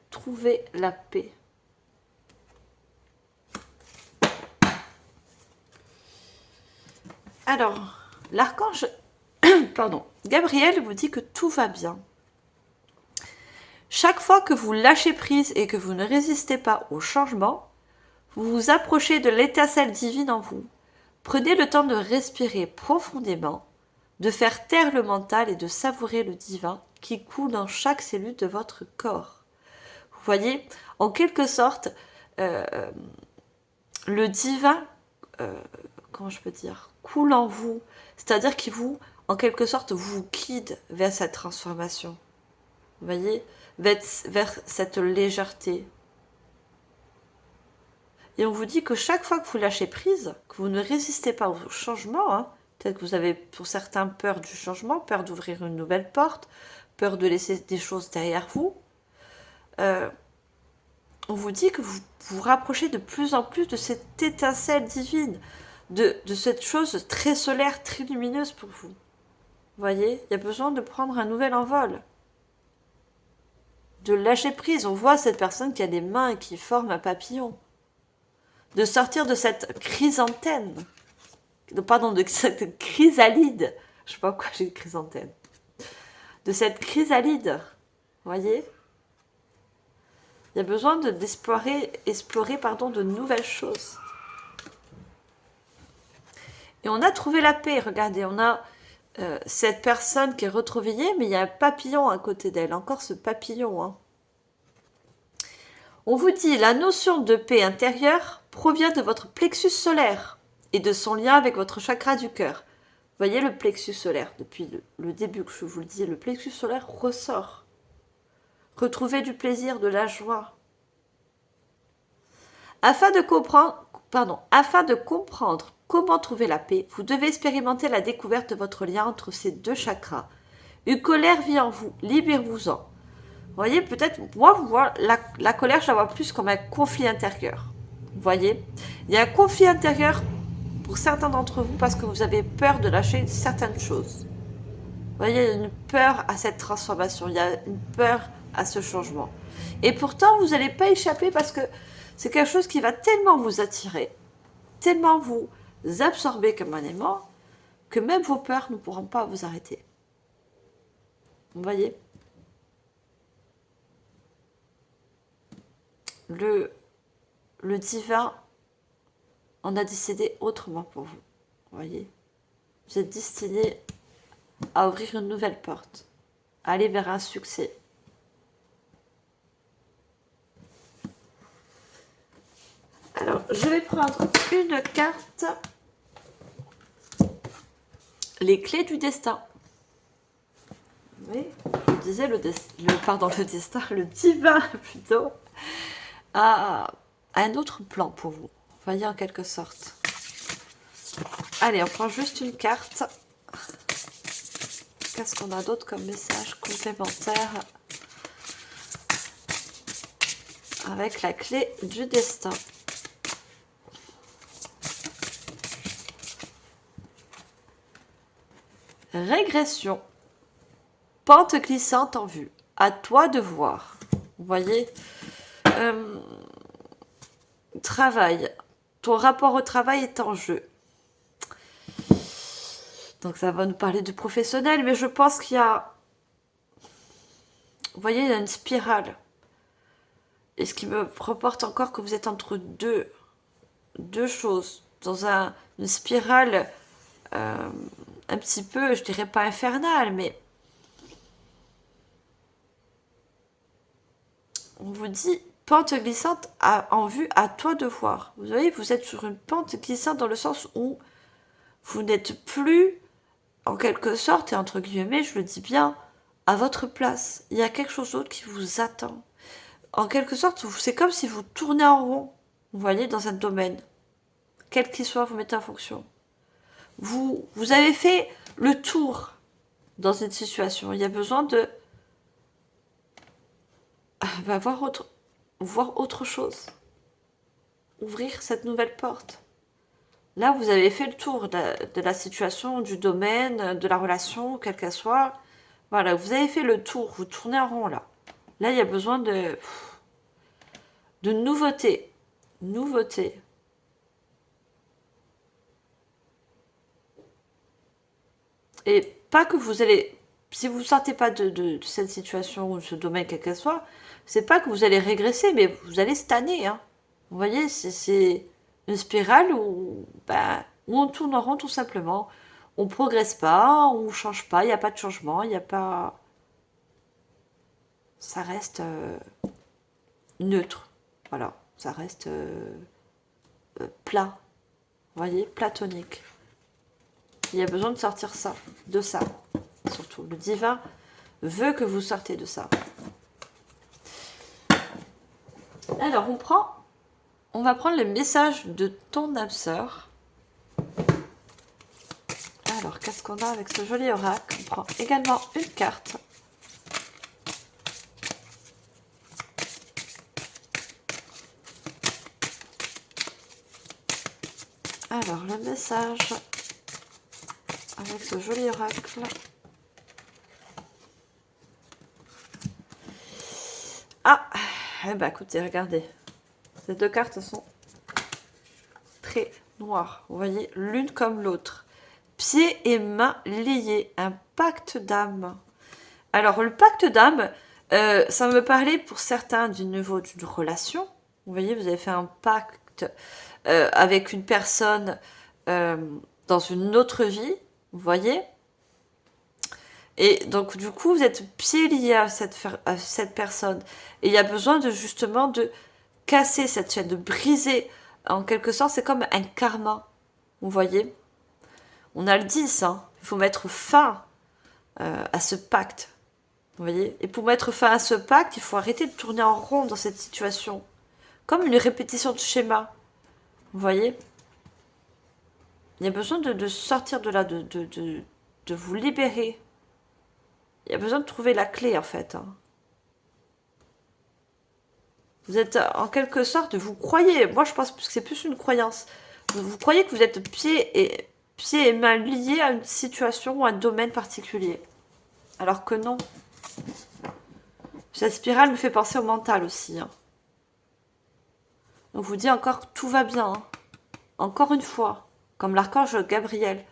Trouver la paix. Alors, l'archange pardon, Gabriel vous dit que tout va bien. Chaque fois que vous lâchez prise et que vous ne résistez pas au changement, vous vous approchez de l'étincelle divine en vous. Prenez le temps de respirer profondément, de faire taire le mental et de savourer le divin qui coule dans chaque cellule de votre corps. Vous voyez, en quelque sorte, le divin, comment je peux dire, coule en vous. C'est-à-dire qu'il vous, en quelque sorte, vous guide vers cette transformation. Vous voyez, vers cette légèreté. Et on vous dit que chaque fois que vous lâchez prise, que vous ne résistez pas au changement, hein, peut-être que vous avez pour certains peur du changement, peur d'ouvrir une nouvelle porte, peur de laisser des choses derrière vous, on vous dit que vous vous rapprochez de plus en plus de cette étincelle divine, de cette chose très solaire, très lumineuse pour vous. Vous voyez, il y a besoin de prendre un nouvel envol, de lâcher prise. On voit cette personne qui a des mains et qui forme un papillon, de sortir de cette chrysanthème, pardon, de cette chrysalide, je sais pas pourquoi j'ai une chrysanthème, de cette chrysalide, vous voyez. Il y a besoin d'explorer de nouvelles choses. Et on a trouvé la paix, regardez, on a cette personne qui est retrouvée, mais il y a un papillon à côté d'elle, encore ce papillon. Hein. On vous dit, la notion de paix intérieure provient de votre plexus solaire et de son lien avec votre chakra du cœur. Vous voyez le plexus solaire, depuis le début que je vous le dis, le plexus solaire ressort. Retrouvez du plaisir, de la joie. Afin de comprendre comment trouver la paix, vous devez expérimenter la découverte de votre lien entre ces 2 chakras. Une colère vit en vous, libérez-vous-en. Vous voyez, peut-être, moi, la colère, je la vois plus comme un conflit intérieur. Vous voyez, il y a un conflit intérieur pour certains d'entre vous parce que vous avez peur de lâcher certaines choses. Vous voyez, il y a une peur à cette transformation, il y a une peur à ce changement. Et pourtant, vous n'allez pas échapper parce que c'est quelque chose qui va tellement vous attirer, tellement vous absorber comme un aimant, que même vos peurs ne pourront pas vous arrêter. Vous voyez ? Le divin en a décidé autrement pour vous. Vous voyez ? Vous êtes destiné à ouvrir une nouvelle porte, à aller vers un succès. Alors, je vais prendre une carte. Les clés du destin. Oui, je disais le destin, le divin plutôt, a un autre plan pour vous. Vous voyez, en quelque sorte. Allez, on prend juste une carte. Qu'est-ce qu'on a d'autre comme message complémentaire avec la clé du destin? Régression. Pente glissante en vue. À toi de voir. Vous voyez, travail. Ton rapport au travail est en jeu. Donc ça va nous parler du professionnel, mais je pense qu'il y a... Vous voyez, il y a une spirale. Et ce qui me reporte encore que vous êtes entre deux choses. Dans une spirale un petit peu, je dirais pas infernale, mais... On vous dit pente glissante en vue, à toi de voir. Vous voyez, vous êtes sur une pente glissante dans le sens où vous n'êtes plus, en quelque sorte, et entre guillemets, je le dis bien, à votre place. Il y a quelque chose d'autre qui vous attend. En quelque sorte, c'est comme si vous tournez en rond, vous voyez, dans un domaine. quel qu'il soit, vous mettez en fonction. Vous avez fait le tour dans une situation. Il y a besoin de voir autre chose. Ouvrir cette nouvelle porte. Là, vous avez fait le tour de la situation, du domaine, de la relation, quelle qu'elle soit. Voilà, vous avez fait le tour, vous tournez en rond là. Là, il y a besoin de nouveautés. Nouveautés. Et pas que vous allez... Si vous ne sortez pas de cette situation ou de ce domaine, quel qu'elle soit, c'est pas que vous allez régresser, mais vous allez stagner. Hein. Vous voyez, c'est une spirale où on tourne en rond tout simplement. On progresse pas, on change pas, il n'y a pas de changement, il n'y a pas... Ça reste neutre. Voilà, ça reste plat. Vous voyez, platonique. Il y a besoin de sortir ça, de ça. Surtout, le divin veut que vous sortez de ça. Alors, on va prendre le message de ton âme sœur. Alors, qu'est-ce qu'on a avec ce joli oracle? On prend également une carte. Alors, le message avec ce joli oracle. Ah, eh ben écoutez, regardez. Ces deux cartes sont très noires. Vous voyez, l'une comme l'autre. Pieds et mains liés, un pacte d'âme. Alors, le pacte d'âme, ça me parlait pour certains du niveau d'une relation. Vous voyez, vous avez fait un pacte avec une personne dans une autre vie. Vous voyez? Et donc, du coup, vous êtes pieds liés à cette personne. Et il y a besoin de justement de casser cette chaîne, de briser. En quelque sorte, c'est comme un karma. Vous voyez? On a le 10, hein. Il faut mettre fin à ce pacte. Vous voyez? Et pour mettre fin à ce pacte, il faut arrêter de tourner en rond dans cette situation. Comme une répétition de schéma. Vous voyez? Il y a besoin de sortir de là, de vous libérer. Il y a besoin de trouver la clé, en fait. Hein. Vous êtes, en quelque sorte, vous croyez, moi je pense que c'est plus une croyance, vous croyez que vous êtes pieds et mains liés à une situation ou à un domaine particulier. Alors que non. Cette spirale me fait penser au mental aussi. Hein. Donc vous dit encore, tout va bien. Hein. Encore une fois, comme l'archange Gabriel.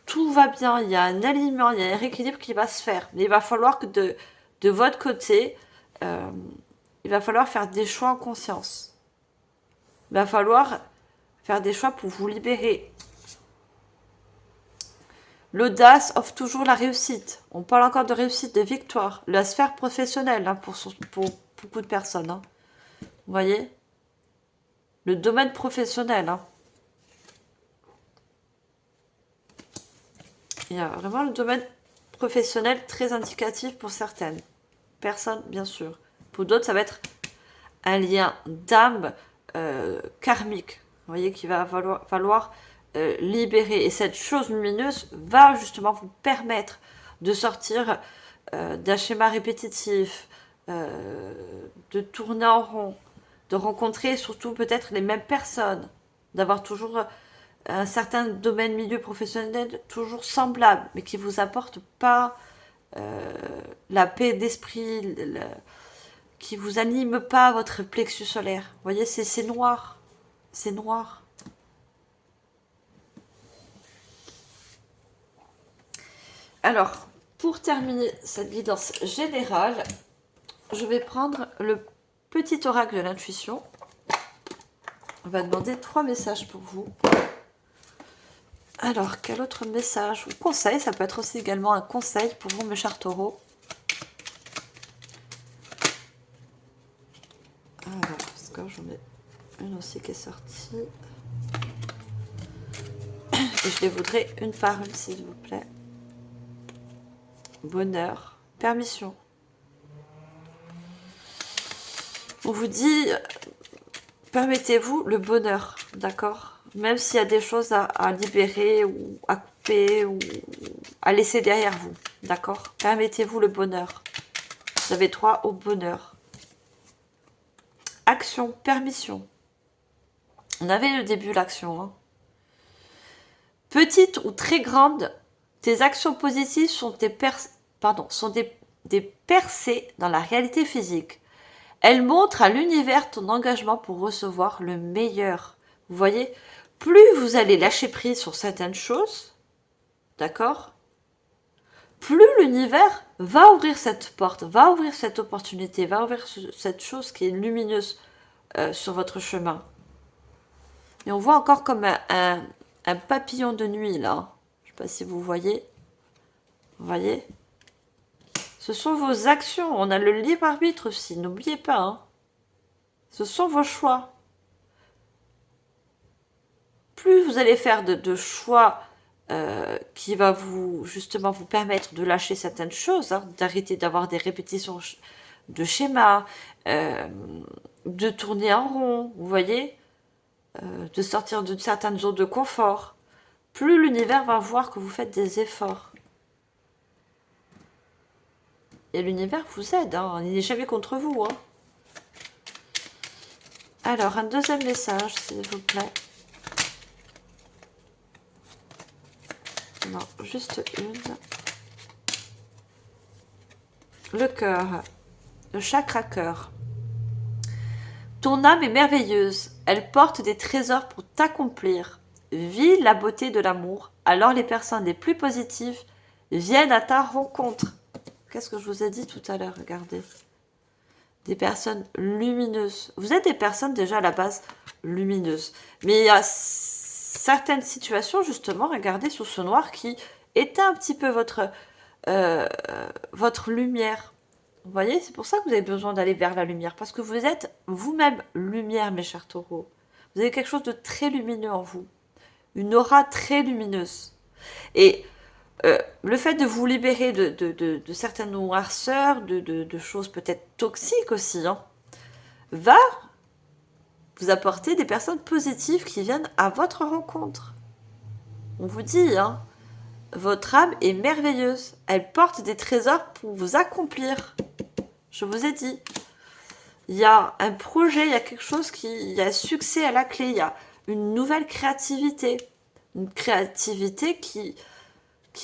Tout va bien, il y a un alignement, il y a un rééquilibre qui va se faire. Mais il va falloir que de votre côté, il va falloir faire des choix en conscience. Il va falloir faire des choix pour vous libérer. L'audace offre toujours la réussite. On parle encore de réussite, de victoire. La sphère professionnelle hein, pour beaucoup de personnes. Hein. Vous voyez? Le domaine professionnel. Hein. Il y a vraiment le domaine professionnel très indicatif pour certaines personnes, bien sûr. Pour d'autres, ça va être un lien d'âme karmique. Vous voyez, qu'il va falloir libérer. Et cette chose lumineuse va justement vous permettre de sortir d'un schéma répétitif, de tourner en rond, de rencontrer surtout peut-être les mêmes personnes, d'avoir toujours un certain domaine milieu professionnel toujours semblable, mais qui ne vous apporte pas la paix d'esprit, qui vous anime pas votre plexus solaire. Vous voyez, c'est noir. C'est noir. Alors, pour terminer cette guidance générale, je vais prendre le petit oracle de l'intuition. On va demander 3 messages pour vous. Alors, quel autre message ou conseil? Ça peut être aussi également un conseil pour vous, mes chers taureaux. Alors, parce que j'en ai une aussi qui est sortie. Et je les voudrais une par une, s'il vous plaît. Bonheur, permission. On vous dit, permettez-vous le bonheur, d'accord? Même s'il y a des choses à libérer ou à couper ou à laisser derrière vous. D'accord? Permettez-vous le bonheur. Vous avez droit au bonheur. Action, permission. On avait le début l'action. Hein. Petite ou très grande, tes actions positives sont des percées dans la réalité physique. Elles montrent à l'univers ton engagement pour recevoir le meilleur. Vous voyez, plus vous allez lâcher prise sur certaines choses, d'accord, plus l'univers va ouvrir cette porte, va ouvrir cette opportunité, va ouvrir cette chose qui est lumineuse sur votre chemin. Et on voit encore comme un papillon de nuit, là. Je ne sais pas si vous voyez. Vous voyez? Ce sont vos actions. On a le libre arbitre aussi. N'oubliez pas. Hein. Ce sont vos choix. Plus vous allez faire de choix qui va justement vous permettre de lâcher certaines choses, hein, d'arrêter d'avoir des répétitions de schémas, de tourner en rond, vous voyez, de sortir d'une certaine zone de confort, plus l'univers va voir que vous faites des efforts. Et l'univers vous aide, hein, il n'est jamais contre vous. Hein. Alors, un deuxième message, s'il vous plaît. Non, juste une. Le cœur. Le chakra cœur. Ton âme est merveilleuse. Elle porte des trésors pour t'accomplir. Vis la beauté de l'amour. Alors les personnes les plus positives viennent à ta rencontre. Qu'est-ce que je vous ai dit tout à l'heure? Regardez. Des personnes lumineuses. Vous êtes des personnes déjà à la base lumineuses. Mais il y a certaines situations, justement, regardez sur ce noir qui éteint un petit peu votre lumière. Vous voyez, c'est pour ça que vous avez besoin d'aller vers la lumière. Parce que vous êtes vous-même lumière, mes chers taureaux. Vous avez quelque chose de très lumineux en vous. Une aura très lumineuse. Et le fait de vous libérer de certaines noirceurs, de choses peut-être toxiques aussi, hein, va vous apporter des personnes positives qui viennent à votre rencontre. On vous dit, hein, votre âme est merveilleuse. Elle porte des trésors pour vous accomplir. Je vous ai dit. Il y a un projet, il y a quelque chose il y a un succès à la clé, il y a une nouvelle créativité. Une créativité qui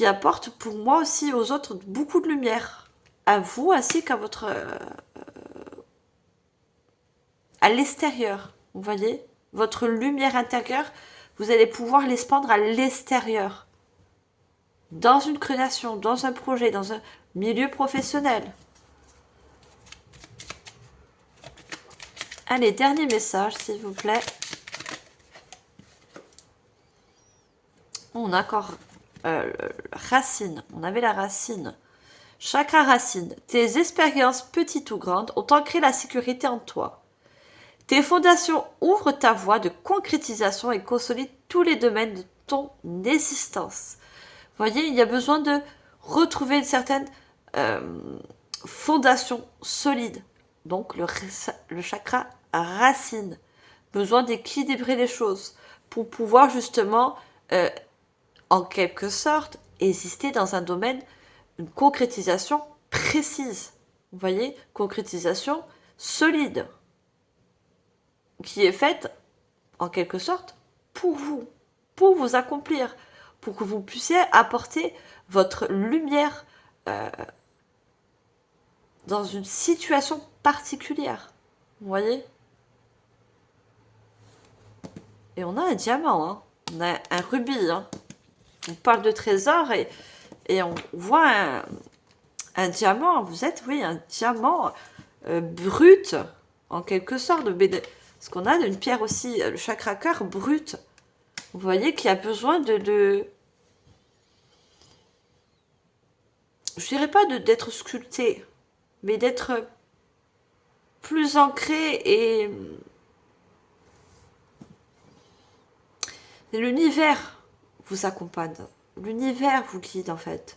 apporte pour moi aussi aux autres beaucoup de lumière. À vous ainsi qu'à votre... à l'extérieur, vous voyez? Votre lumière intérieure, vous allez pouvoir l'expandre à l'extérieur. Dans une création, dans un projet, dans un milieu professionnel. Allez, dernier message, s'il vous plaît. On a encore racine. On avait la racine. Chakra racine. Tes expériences, petites ou grandes, ont ancré la sécurité en toi. Tes fondations ouvrent ta voie de concrétisation et consolident tous les domaines de ton existence. Vous voyez, il y a besoin de retrouver une certaine fondation solide. Donc, le chakra racine. Besoin d'équilibrer les choses pour pouvoir justement, en quelque sorte, exister dans un domaine, une concrétisation précise. Vous voyez, concrétisation solide. Qui est faite, en quelque sorte, pour vous accomplir, pour que vous puissiez apporter votre lumière dans une situation particulière. Vous voyez? Et on a un diamant, hein. On a un rubis. Hein. On parle de trésor et on voit un diamant. Vous êtes, oui, un diamant brut, en quelque sorte. Parce qu'on a une pierre aussi, le chakra cœur brut. Vous voyez qu'il y a besoin je dirais pas d'être sculpté, mais d'être plus ancré et l'univers vous accompagne. L'univers vous guide en fait.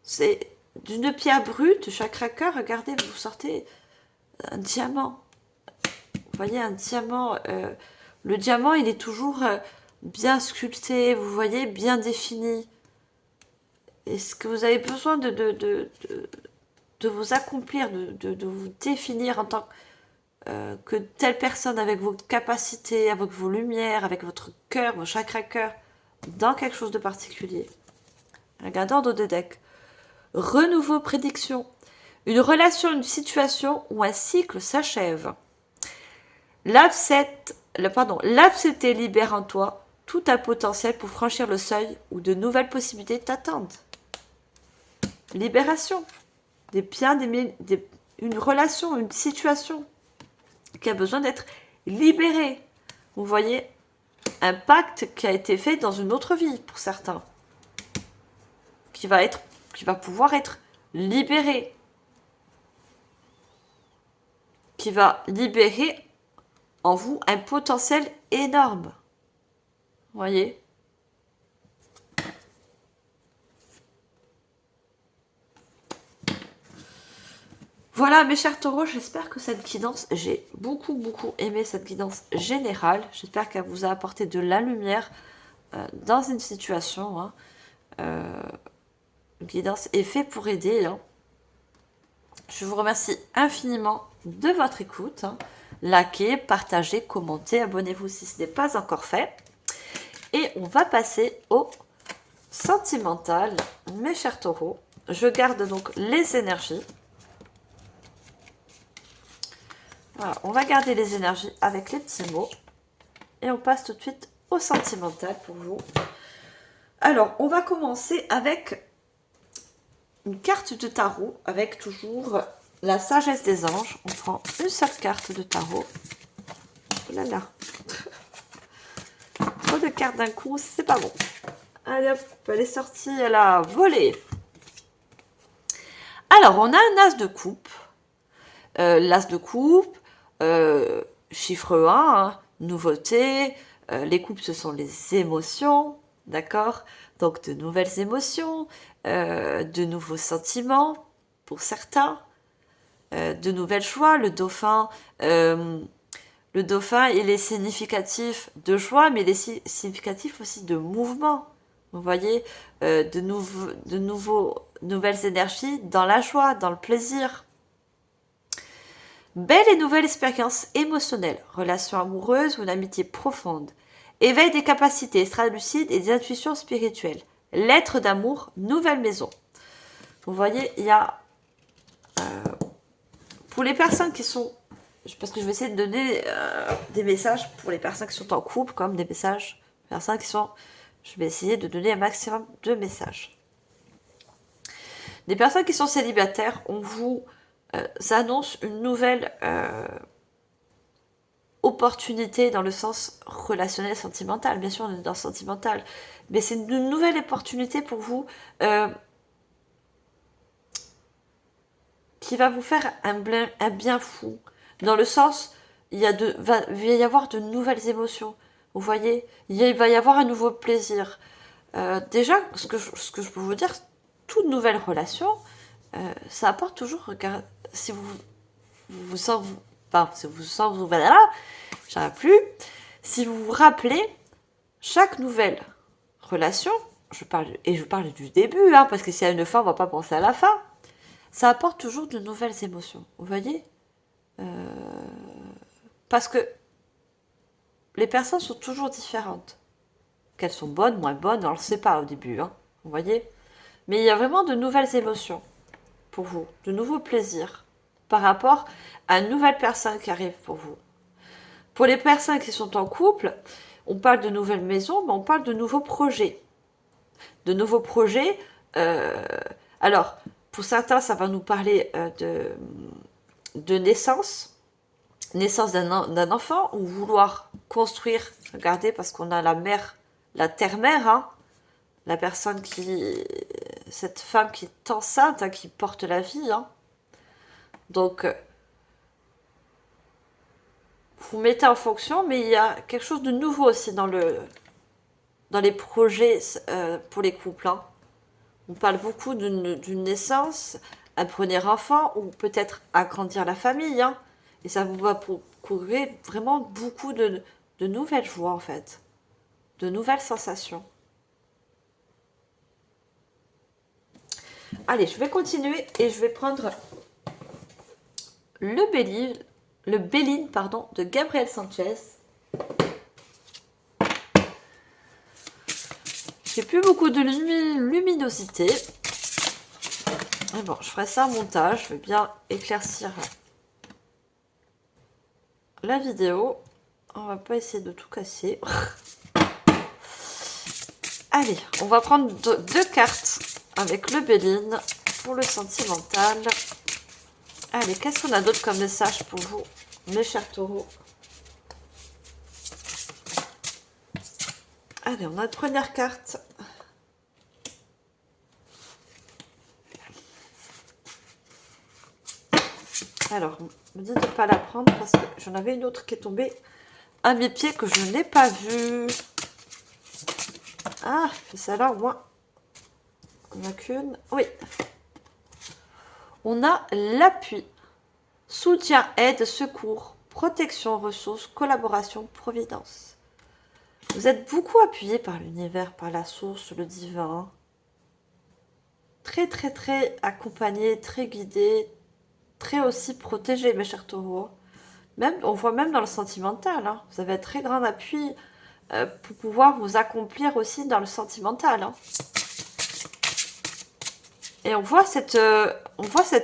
C'est d'une pierre brute, chakra cœur, regardez, vous sortez un diamant. Vous voyez un diamant Le diamant, il est toujours bien sculpté, vous voyez, bien défini. Est-ce que vous avez besoin de vous accomplir, de vous définir en tant que telle personne avec vos capacités, avec vos lumières, avec votre cœur, vos chakras cœur, dans quelque chose de particulier? Regardons dans deux decks. Renouveau, prédiction. Une relation, une situation ou un cycle s'achève. L'accepter libère en toi tout un potentiel pour franchir le seuil où de nouvelles possibilités t'attendent. Libération. Une relation, une situation qui a besoin d'être libérée. Vous voyez, un pacte qui a été fait dans une autre vie pour certains, qui va pouvoir être libéré, qui va libérer en vous un potentiel énorme. Vous voyez? Voilà mes chers taureaux, j'espère que cette guidance, j'ai beaucoup aimé cette guidance générale. J'espère qu'elle vous a apporté de la lumière dans une situation. Hein. Une guidance est faite pour aider. Hein. Je vous remercie infiniment de votre écoute. Hein. Likez, partagez, commentez, abonnez-vous si ce n'est pas encore fait. Et on va passer au sentimental, mes chers taureaux. Je garde donc les énergies. Voilà, on va garder les énergies avec les petits mots. Et on passe tout de suite au sentimental pour vous. Alors, on va commencer avec une carte de tarot, avec toujours la sagesse des anges. On prend une seule carte de tarot. Oh là là. Trop de cartes d'un coup, c'est pas bon. Allez hop, elle est sortie, elle a volé. Alors, on a un as de coupe. L'as de coupe, chiffre 1, hein, nouveauté. Les coupes, ce sont les émotions, d'accord? Donc, de nouvelles émotions, de nouveaux sentiments pour certains, de nouvelles joies. Le dauphin, il est significatif de joie, mais il est significatif aussi de mouvement. Vous voyez, nouvelles énergies dans la joie, dans le plaisir. Belle et nouvelle expérience émotionnelle, relation amoureuse ou une amitié profonde. Éveil des capacités extra-lucides et des intuitions spirituelles. Lettre d'amour, nouvelle maison. Vous voyez, il y a... pour les personnes qui sont... Parce que je vais essayer de donner des messages pour les personnes qui sont en couple, comme des messages... Personnes qui sont... Je vais essayer de donner un maximum de messages. Les personnes qui sont célibataires, on vous annonce une nouvelle opportunité dans le sens relationnel, sentimental. Bien sûr, on est dans le sentimental. Mais c'est une nouvelle opportunité pour vous qui va vous faire un bien fou. Dans le sens, il va y avoir de nouvelles émotions. Vous voyez, il va y avoir un nouveau plaisir. Déjà, ce que je peux vous dire, toute nouvelle relation, ça apporte toujours, regarde, si vous voilà, j'arrive plus. Si vous vous rappelez, chaque nouvelle relation, je parle du début, hein, parce que s'il y a une fin, on va pas penser à la fin. Ça apporte toujours de nouvelles émotions, vous voyez, parce que les personnes sont toujours différentes. Qu'elles sont bonnes, moins bonnes, on ne le sait pas au début, hein, vous voyez. Mais il y a vraiment de nouvelles émotions pour vous, de nouveaux plaisirs par rapport à une nouvelle personne qui arrive pour vous. Pour les personnes qui sont en couple, on parle de nouvelles maisons, mais on parle de nouveaux projets. De nouveaux projets. Alors, pour certains, ça va nous parler de naissance. Naissance d'un enfant, ou vouloir construire. Regardez, parce qu'on a la mère, la terre-mère, hein, la personne cette femme qui est enceinte, hein, qui porte la vie. Hein. Donc, vous mettez en fonction, mais il y a quelque chose de nouveau aussi dans les projets pour les couples. Hein. On parle beaucoup d'une naissance, un premier enfant, ou peut-être agrandir la famille. Hein. Et ça vous va procurer vraiment beaucoup de de nouvelles joies en fait, de nouvelles sensations. Allez, je vais continuer et je vais prendre le Béline pardon, de Gabriel Sanchez. J'ai plus beaucoup de luminosité. Mais bon, je ferai ça en montage. Je vais bien éclaircir la vidéo. On va pas essayer de tout casser. Allez, on va prendre deux cartes avec le Béline pour le sentimental. Allez, qu'est-ce qu'on a d'autre comme message pour vous, mes chers taureaux? Allez, on a une première carte. Alors, on me dit de ne pas la prendre parce que j'en avais une autre qui est tombée à mes pieds que je n'ai pas vue. Ah, celle-là, au moins, on n'a qu'une. Oui. On a l'appui, soutien, aide, secours, protection, ressources, collaboration, providence. Vous êtes beaucoup appuyé par l'univers, par la source, le divin. Très, très, très accompagné, très guidé, très aussi protégé, mes chers taureaux. Même, on voit même dans le sentimental, hein, vous avez un très grand appui pour pouvoir vous accomplir aussi dans le sentimental. Hein. Et on voit cet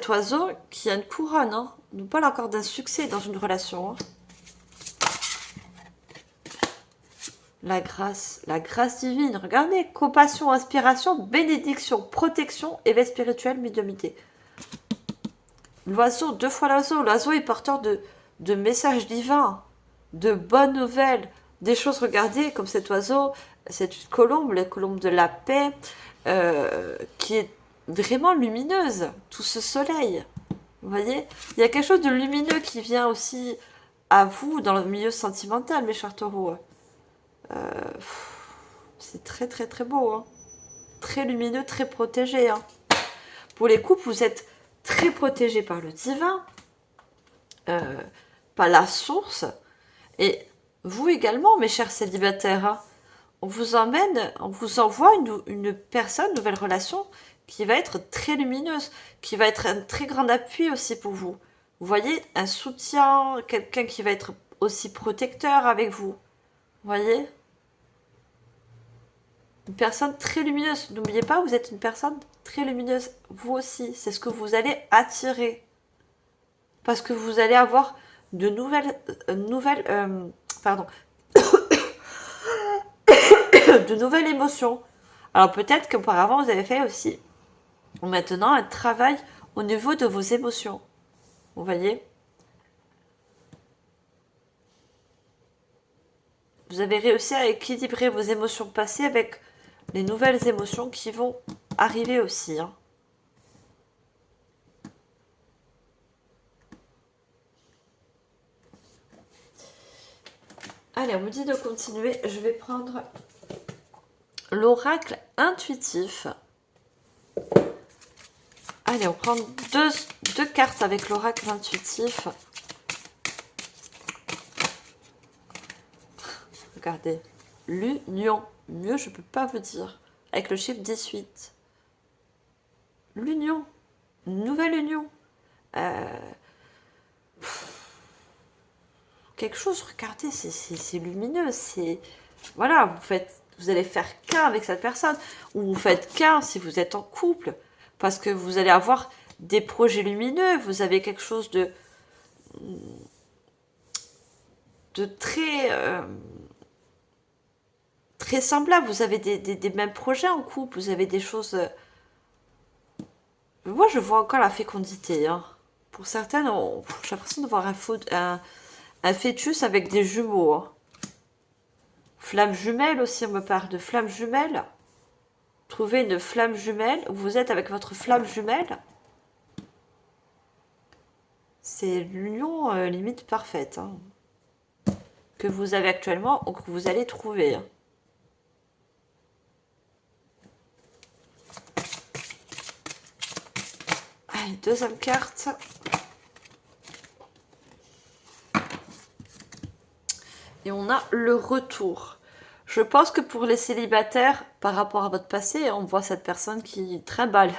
oiseau qui a une couronne. Hein. On nous parle encore d'un succès dans une relation. Hein. La grâce divine. Regardez, compassion, inspiration, bénédiction, protection, éveil spirituel, médiumnité. L'oiseau, deux fois l'oiseau. L'oiseau est porteur de messages divins, de bonnes nouvelles, des choses. Regardez, comme cet oiseau, c'est une colombe, la colombe de la paix, qui est vraiment lumineuse, tout ce soleil. Vous voyez, il y a quelque chose de lumineux qui vient aussi à vous dans le milieu sentimental, mes chers taureaux. C'est très très très beau, hein. Très lumineux, très protégé. Hein. Pour les couples, vous êtes très protégés par le divin, par la source, et vous également, mes chers célibataires. Hein. On vous envoie une personne, une nouvelle relation qui va être très lumineuse, qui va être un très grand appui aussi pour vous. Vous voyez, un soutien, quelqu'un qui va être aussi protecteur avec vous. Vous voyez ? Une personne très lumineuse. N'oubliez pas, vous êtes une personne très lumineuse. Vous aussi, c'est ce que vous allez attirer. Parce que vous allez avoir de de nouvelles émotions. Alors peut-être qu'auparavant, vous avez fait aussi maintenant un travail au niveau de vos émotions. Vous voyez ? Vous avez réussi à équilibrer vos émotions passées avec les nouvelles émotions qui vont arriver aussi. Hein. Allez, on me dit de continuer. Je vais prendre l'oracle intuitif. Allez, on prend deux cartes avec l'oracle intuitif. Regardez. L'union. Mieux, je ne peux pas vous dire. Avec le chiffre 18. L'union. Une nouvelle union. Quelque chose, regardez, c'est lumineux. C'est voilà, vous allez faire qu'un avec cette personne. Ou vous faites qu'un si vous êtes en couple. Parce que vous allez avoir des projets lumineux. Vous avez quelque chose de très... très semblable, vous avez des mêmes projets en couple, vous avez des choses... Moi, je vois encore la fécondité. Hein. Pour certaines, j'ai l'impression de voir un fœtus avec des jumeaux. Hein. Flamme jumelle aussi, on me parle de flamme jumelle. Trouvez une flamme jumelle, vous êtes avec votre flamme jumelle. C'est l'union limite parfaite. Hein, que vous avez actuellement ou que vous allez trouver. Hein. Allez, deuxième carte. Et on a le retour. Je pense que pour les célibataires, par rapport à votre passé, on voit cette personne qui trimballe,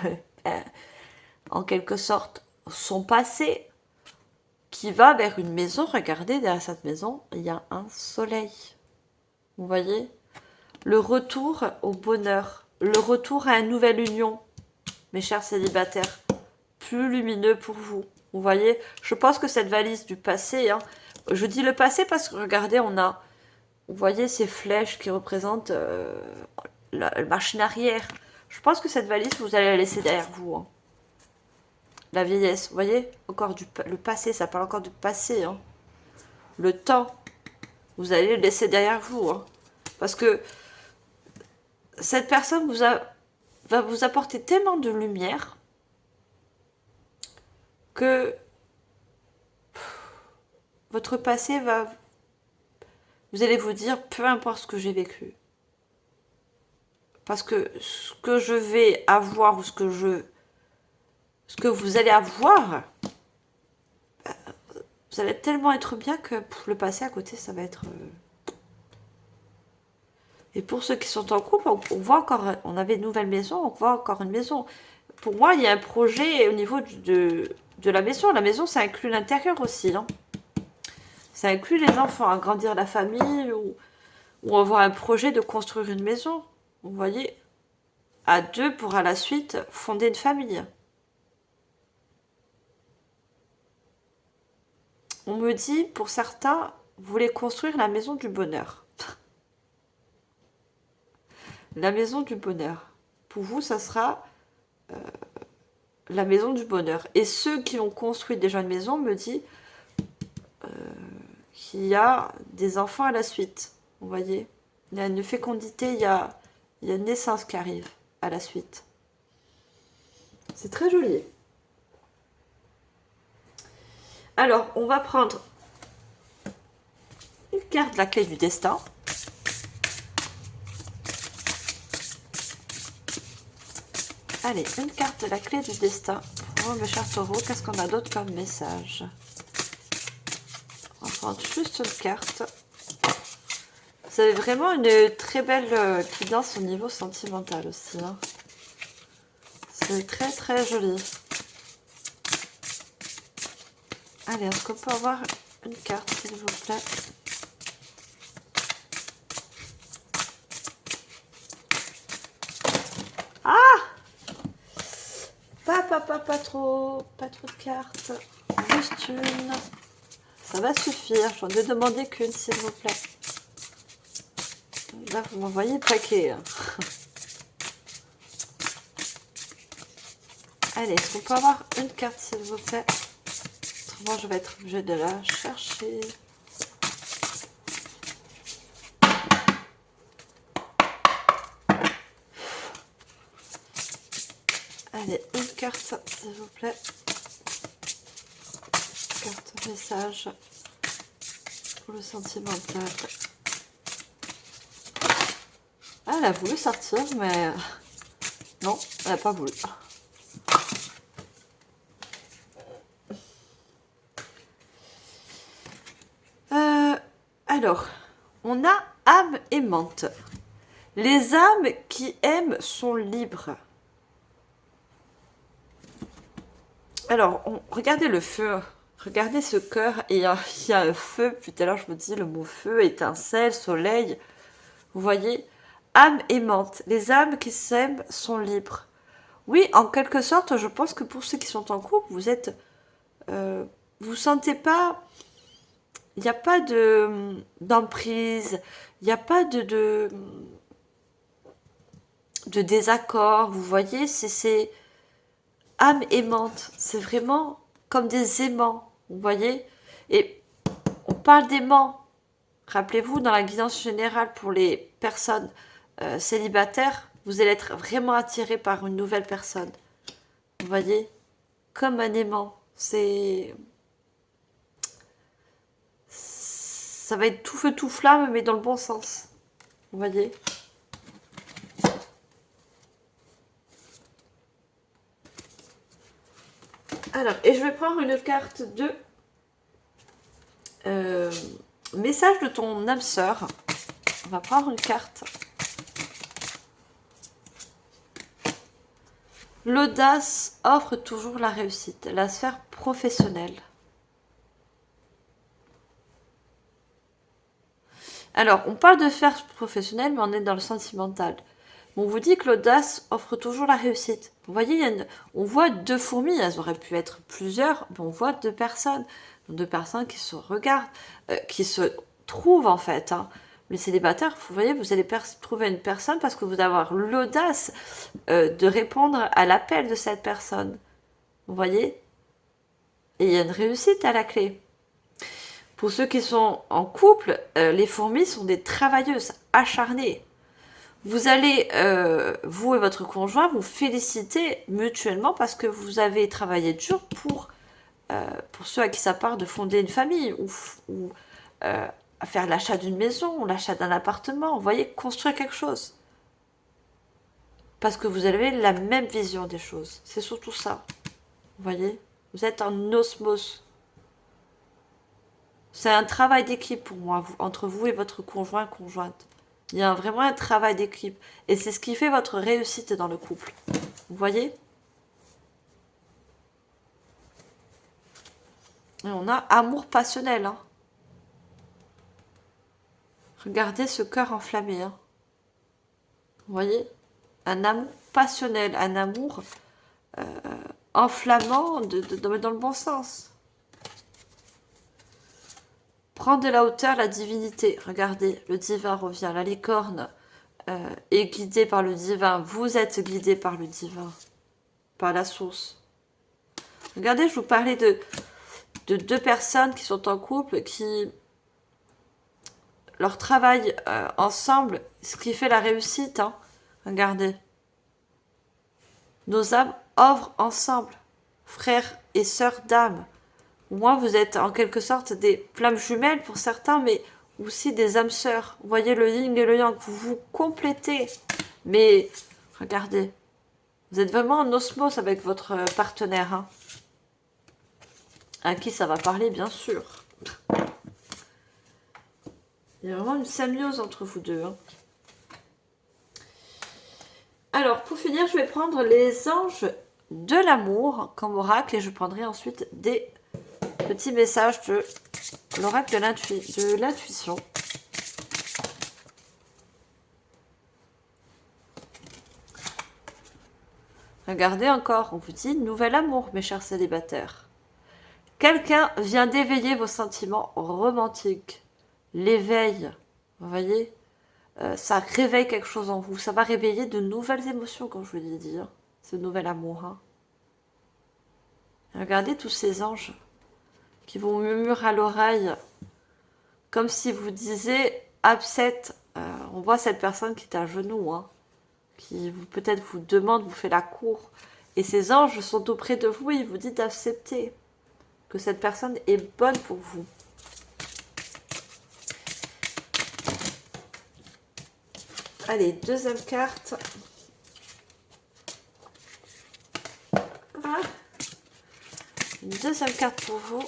en quelque sorte, son passé, qui va vers une maison. Regardez, derrière cette maison, il y a un soleil. Vous voyez? Le retour au bonheur, le retour à une nouvelle union, mes chers célibataires, plus lumineux pour vous. Vous voyez? Je pense que cette valise du passé, hein, je dis le passé parce que regardez, on a, vous voyez ces flèches qui représentent la machine arrière. Je pense que cette valise, vous allez la laisser derrière vous. Hein. La vieillesse, vous voyez? Encore le passé, ça parle encore du passé. Hein. Le temps, vous allez le laisser derrière vous. Hein. Parce que cette personne va vous apporter tellement de lumière que votre passé va... Vous allez vous dire, peu importe ce que j'ai vécu. Parce que ce que je vais avoir ou ce que vous allez avoir, vous allez tellement être bien que le passé à côté, ça va être... Et pour ceux qui sont en couple, on voit encore... On avait une nouvelle maison, on voit encore une maison. Pour moi, il y a un projet au niveau de la maison. La maison, ça inclut l'intérieur aussi. Hein. Ça inclut les enfants, agrandir la famille ou avoir un projet de construire une maison. Vous voyez, à deux pour à la suite fonder une famille. On me dit, pour certains, vous voulez construire la maison du bonheur. La maison du bonheur. Pour vous, ça sera la maison du bonheur. Et ceux qui ont construit déjà une maison me disent qu'il y a des enfants à la suite. Vous voyez, il y a une fécondité, il y a une naissance qui arrive à la suite. C'est très joli. Alors, on va prendre une carte de la clé du destin. Allez, une carte de la clé du destin. Pour mes chers taureaux, qu'est-ce qu'on a d'autre comme message? On va prendre juste une carte. Vous avez vraiment une très belle guidance au niveau sentimental aussi. Hein. C'est très très joli. Allez, est-ce qu'on peut avoir une carte, s'il vous plaît? Ah! Pas trop de cartes. Juste une. Ça va suffire. J'en ai demandé qu'une, s'il vous plaît. Là, vous m'envoyez le paquet. Hein. Allez, est-ce qu'on peut avoir une carte, s'il vous plaît? Autrement, je vais être obligée de la chercher. Allez, une carte, s'il vous plaît. Carte message pour le sentimental. Ah, elle a voulu sortir, mais non, elle n'a pas voulu. Alors, on a âme aimante. Les âmes qui aiment sont libres. Alors, regardez le feu. Regardez ce cœur. Et il y a un feu. Puis tout à l'heure, je me dis le mot feu, étincelle, soleil. Vous voyez? Âme aimante. Les âmes qui s'aiment sont libres. Oui, en quelque sorte, je pense que pour ceux qui sont en couple, vous êtes... vous sentez pas... Il n'y a pas d'emprise. Il n'y a pas de désaccord. Vous voyez? C'est âme aimante. C'est vraiment comme des aimants. Vous voyez? Et on parle d'aimants. Rappelez-vous, dans la guidance générale pour les personnes célibataires, vous allez être vraiment attiré par une nouvelle personne. Vous voyez? Comme un aimant. Ça va être tout feu, tout flamme, mais dans le bon sens. Vous voyez? Alors, et je vais prendre une carte de Message de ton âme sœur. On va prendre une carte. L'audace offre toujours la réussite. La sphère professionnelle. Alors, on parle de sphère professionnelle, mais on est dans le sentimental. On vous dit que l'audace offre toujours la réussite. Vous voyez, on voit deux fourmis, elles auraient pu être plusieurs, mais on voit deux personnes. Deux personnes qui se regardent, qui se trouvent en fait. Hein. Les célibataires, vous voyez, vous allez trouver une personne parce que vous allez avoir l'audace de répondre à l'appel de cette personne. Vous voyez? Et il y a une réussite à la clé. Pour ceux qui sont en couple, les fourmis sont des travailleuses acharnées. Vous allez, vous et votre conjoint, vous féliciter mutuellement parce que vous avez travaillé dur pour ceux à qui ça part de fonder une famille ou à faire l'achat d'une maison, l'achat d'un appartement, vous voyez, construire quelque chose. Parce que vous avez la même vision des choses. C'est surtout ça. Vous voyez? Vous êtes en osmose. C'est un travail d'équipe pour moi, entre vous et votre conjoint, conjointe. Il y a vraiment un travail d'équipe. Et c'est ce qui fait votre réussite dans le couple. Vous voyez? Et on a amour passionnel. Hein. Regardez ce cœur enflammé. Hein. Vous voyez? Un amour passionnel, un amour enflammant dans le bon sens. Prendre de la hauteur, la divinité. Regardez, le divin revient. La licorne est guidée par le divin. Vous êtes guidé par le divin, par la source. Regardez, je vous parlais de deux personnes qui sont en couple, qui leur travail ensemble, ce qui fait la réussite. Hein. Regardez. Nos âmes œuvrent ensemble, frères et sœurs d'âme. Moi, vous êtes en quelque sorte des flammes jumelles pour certains, mais aussi des âmes sœurs. Vous voyez le yin et le yang, vous vous complétez. Mais regardez, vous êtes vraiment en osmose avec votre partenaire. Hein. À qui ça va parler, bien sûr. Il y a vraiment une symbiose entre vous deux. Hein. Alors, pour finir, je vais prendre les anges de l'amour comme oracle et je prendrai ensuite des petits messages de l'oracle de l'intuition. Regardez encore, on vous dit nouvel amour, mes chers célibataires. Quelqu'un vient d'éveiller vos sentiments romantiques. L'éveil, vous voyez, ça réveille quelque chose en vous. Ça va réveiller de nouvelles émotions, comme je vous l'ai dit, hein, ce nouvel amour. Hein. Regardez tous ces anges qui vous murmurent à l'oreille, comme si vous disiez absette. On voit cette personne qui est à genoux, hein, qui peut-être vous demande, vous fait la cour. Et ces anges sont auprès de vous et ils vous disent d'accepter que cette personne est bonne pour vous. Allez, deuxième carte. Ah. Une deuxième carte pour vous.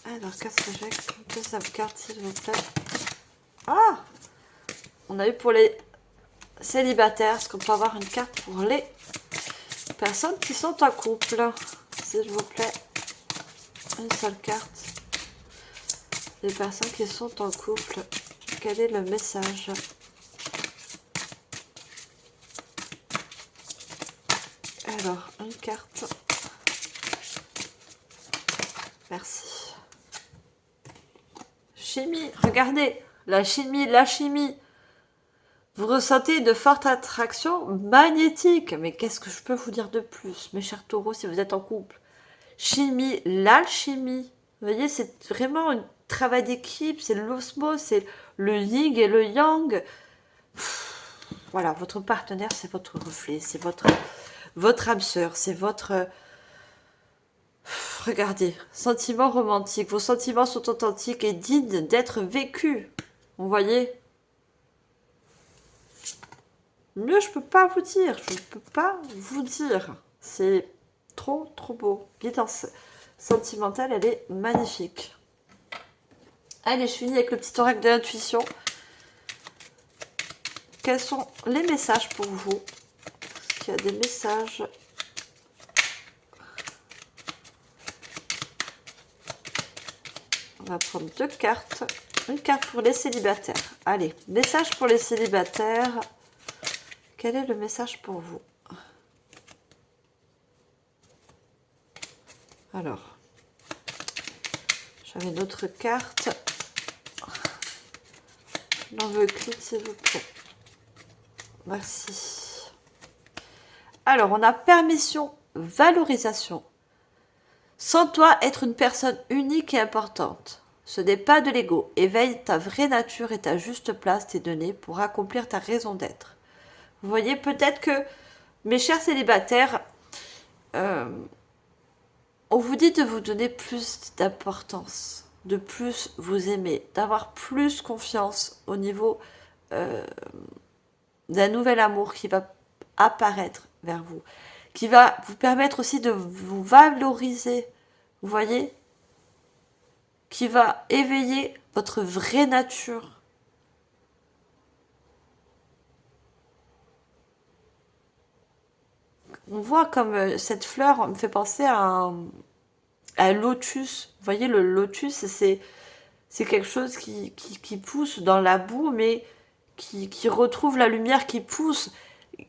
Alors, qu'est-ce que j'ai comme deuxième carte, s'il vous plaît? Ah! On a eu pour les célibataires. Est-ce qu'on peut avoir une carte pour les personnes qui sont en couple? S'il vous plaît. Une seule carte. Les personnes qui sont en couple. Quel est le message? Alors, une carte. Merci. Chimie, regardez, la chimie. Vous ressentez de fortes attractions magnétiques. Mais qu'est-ce que je peux vous dire de plus, mes chers taureaux, si vous êtes en couple? Chimie, l'alchimie. Vous voyez, c'est vraiment un travail d'équipe, c'est l'osmose, c'est le yin et le yang. Voilà, votre partenaire, c'est votre reflet, c'est votre âme sœur, c'est votre... Regardez, sentiments romantiques. Vos sentiments sont authentiques et dignes d'être vécus. Vous voyez? Mieux, je peux pas vous dire. Je peux pas vous dire. C'est Trop, trop beau. Guidance sentimentale, elle est magnifique. Allez, je finis avec le petit oracle de l'intuition. Quels sont les messages pour vous? Est-ce qu'il y a des messages? On va prendre 2 cartes. Une carte pour les célibataires. Allez, message pour les célibataires. Quel est le message pour vous? Alors, j'avais une autre carte. J'en veux qu'une, s'il vous plaît. Merci. Alors, on a permission, valorisation. Sans toi, être une personne unique et importante. Ce n'est pas de l'ego. Éveille ta vraie nature et ta juste place t'est donnée pour accomplir ta raison d'être. Vous voyez, peut-être que, mes chers célibataires, on vous dit de vous donner plus d'importance, de plus vous aimer, d'avoir plus confiance au niveau d'un nouvel amour qui va apparaître vers vous, qui va vous permettre aussi de vous valoriser, vous voyez, qui va éveiller votre vraie nature. On voit comme cette fleur me fait penser à un lotus. Vous voyez, le lotus, c'est quelque chose qui pousse dans la boue, mais qui retrouve la lumière, qui pousse,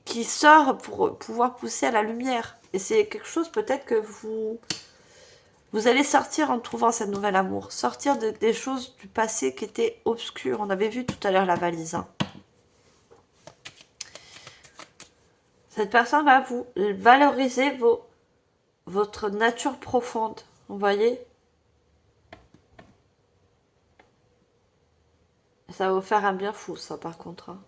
qui sort pour pouvoir pousser à la lumière. Et c'est quelque chose peut-être que vous allez sortir en trouvant ce nouvel amour. Sortir des choses du passé qui étaient obscures. On avait vu tout à l'heure la valise. Hein. Cette personne va vous valoriser votre nature profonde. Vous voyez? Ça va vous faire un bien fou, ça, par contre. Hein.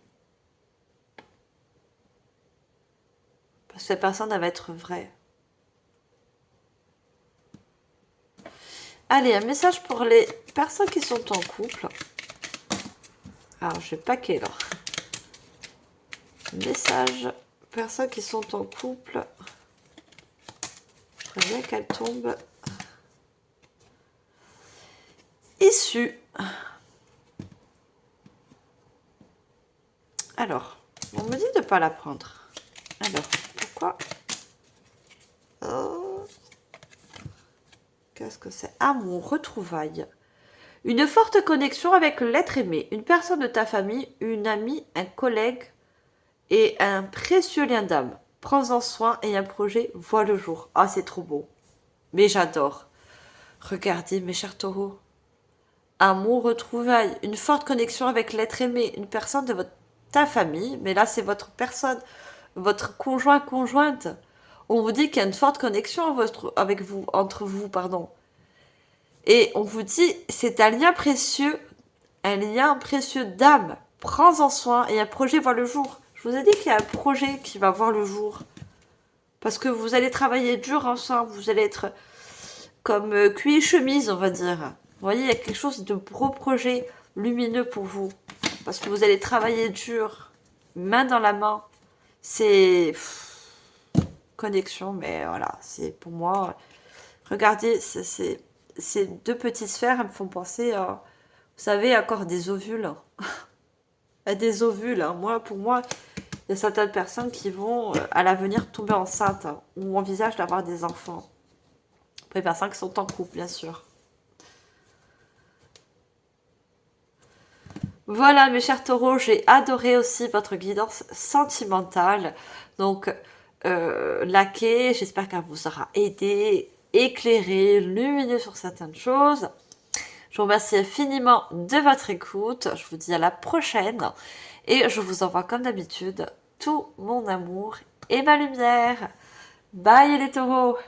Parce que cette personne, elle va être vraie. Allez, un message pour les personnes qui sont en couple. Alors, je sais pas quel là. Message, personnes qui sont en couple. Je voudrais bien qu'elle tombe. Issue. Alors, on me dit de ne pas la prendre. Alors, pourquoi? Oh. Qu'est-ce que c'est? Amour, retrouvailles. Une forte connexion avec l'être aimé, une personne de ta famille, une amie, un collègue et un précieux lien d'âme. Prends-en soin et un projet voit le jour. Ah, c'est trop beau. Mais j'adore. Regardez, mes chers taureaux. Amour, retrouvailles, une forte connexion avec l'être aimé, une personne de ta famille, mais là c'est votre personne, votre conjoint, conjointe. On vous dit qu'il y a une forte connexion entre vous, pardon. Et on vous dit, c'est un lien précieux d'âme. Prends-en soin et un projet voit le jour. Je vous ai dit qu'il y a un projet qui va voir le jour. Parce que vous allez travailler dur ensemble, vous allez être comme cuit et chemise, on va dire. Vous voyez, il y a quelque chose de gros projet lumineux pour vous. Parce que vous allez travailler dur, main dans la main. C'est connexion, mais voilà, c'est pour moi. Regardez, ces 2 petites sphères, elles me font penser à, vous savez, encore des ovules. À des ovules. Hein. Pour moi, il y a certaines personnes qui vont à l'avenir tomber enceintes hein, ou envisagent d'avoir des enfants. Pour les personnes qui sont en couple, bien sûr. Voilà, mes chers taureaux, j'ai adoré aussi votre guidance sentimentale. Donc, laquée, j'espère qu'elle vous aura aidé, éclairé, lumineux sur certaines choses. Je vous remercie infiniment de votre écoute. Je vous dis à la prochaine. Et je vous envoie comme d'habitude tout mon amour et ma lumière. Bye les taureaux!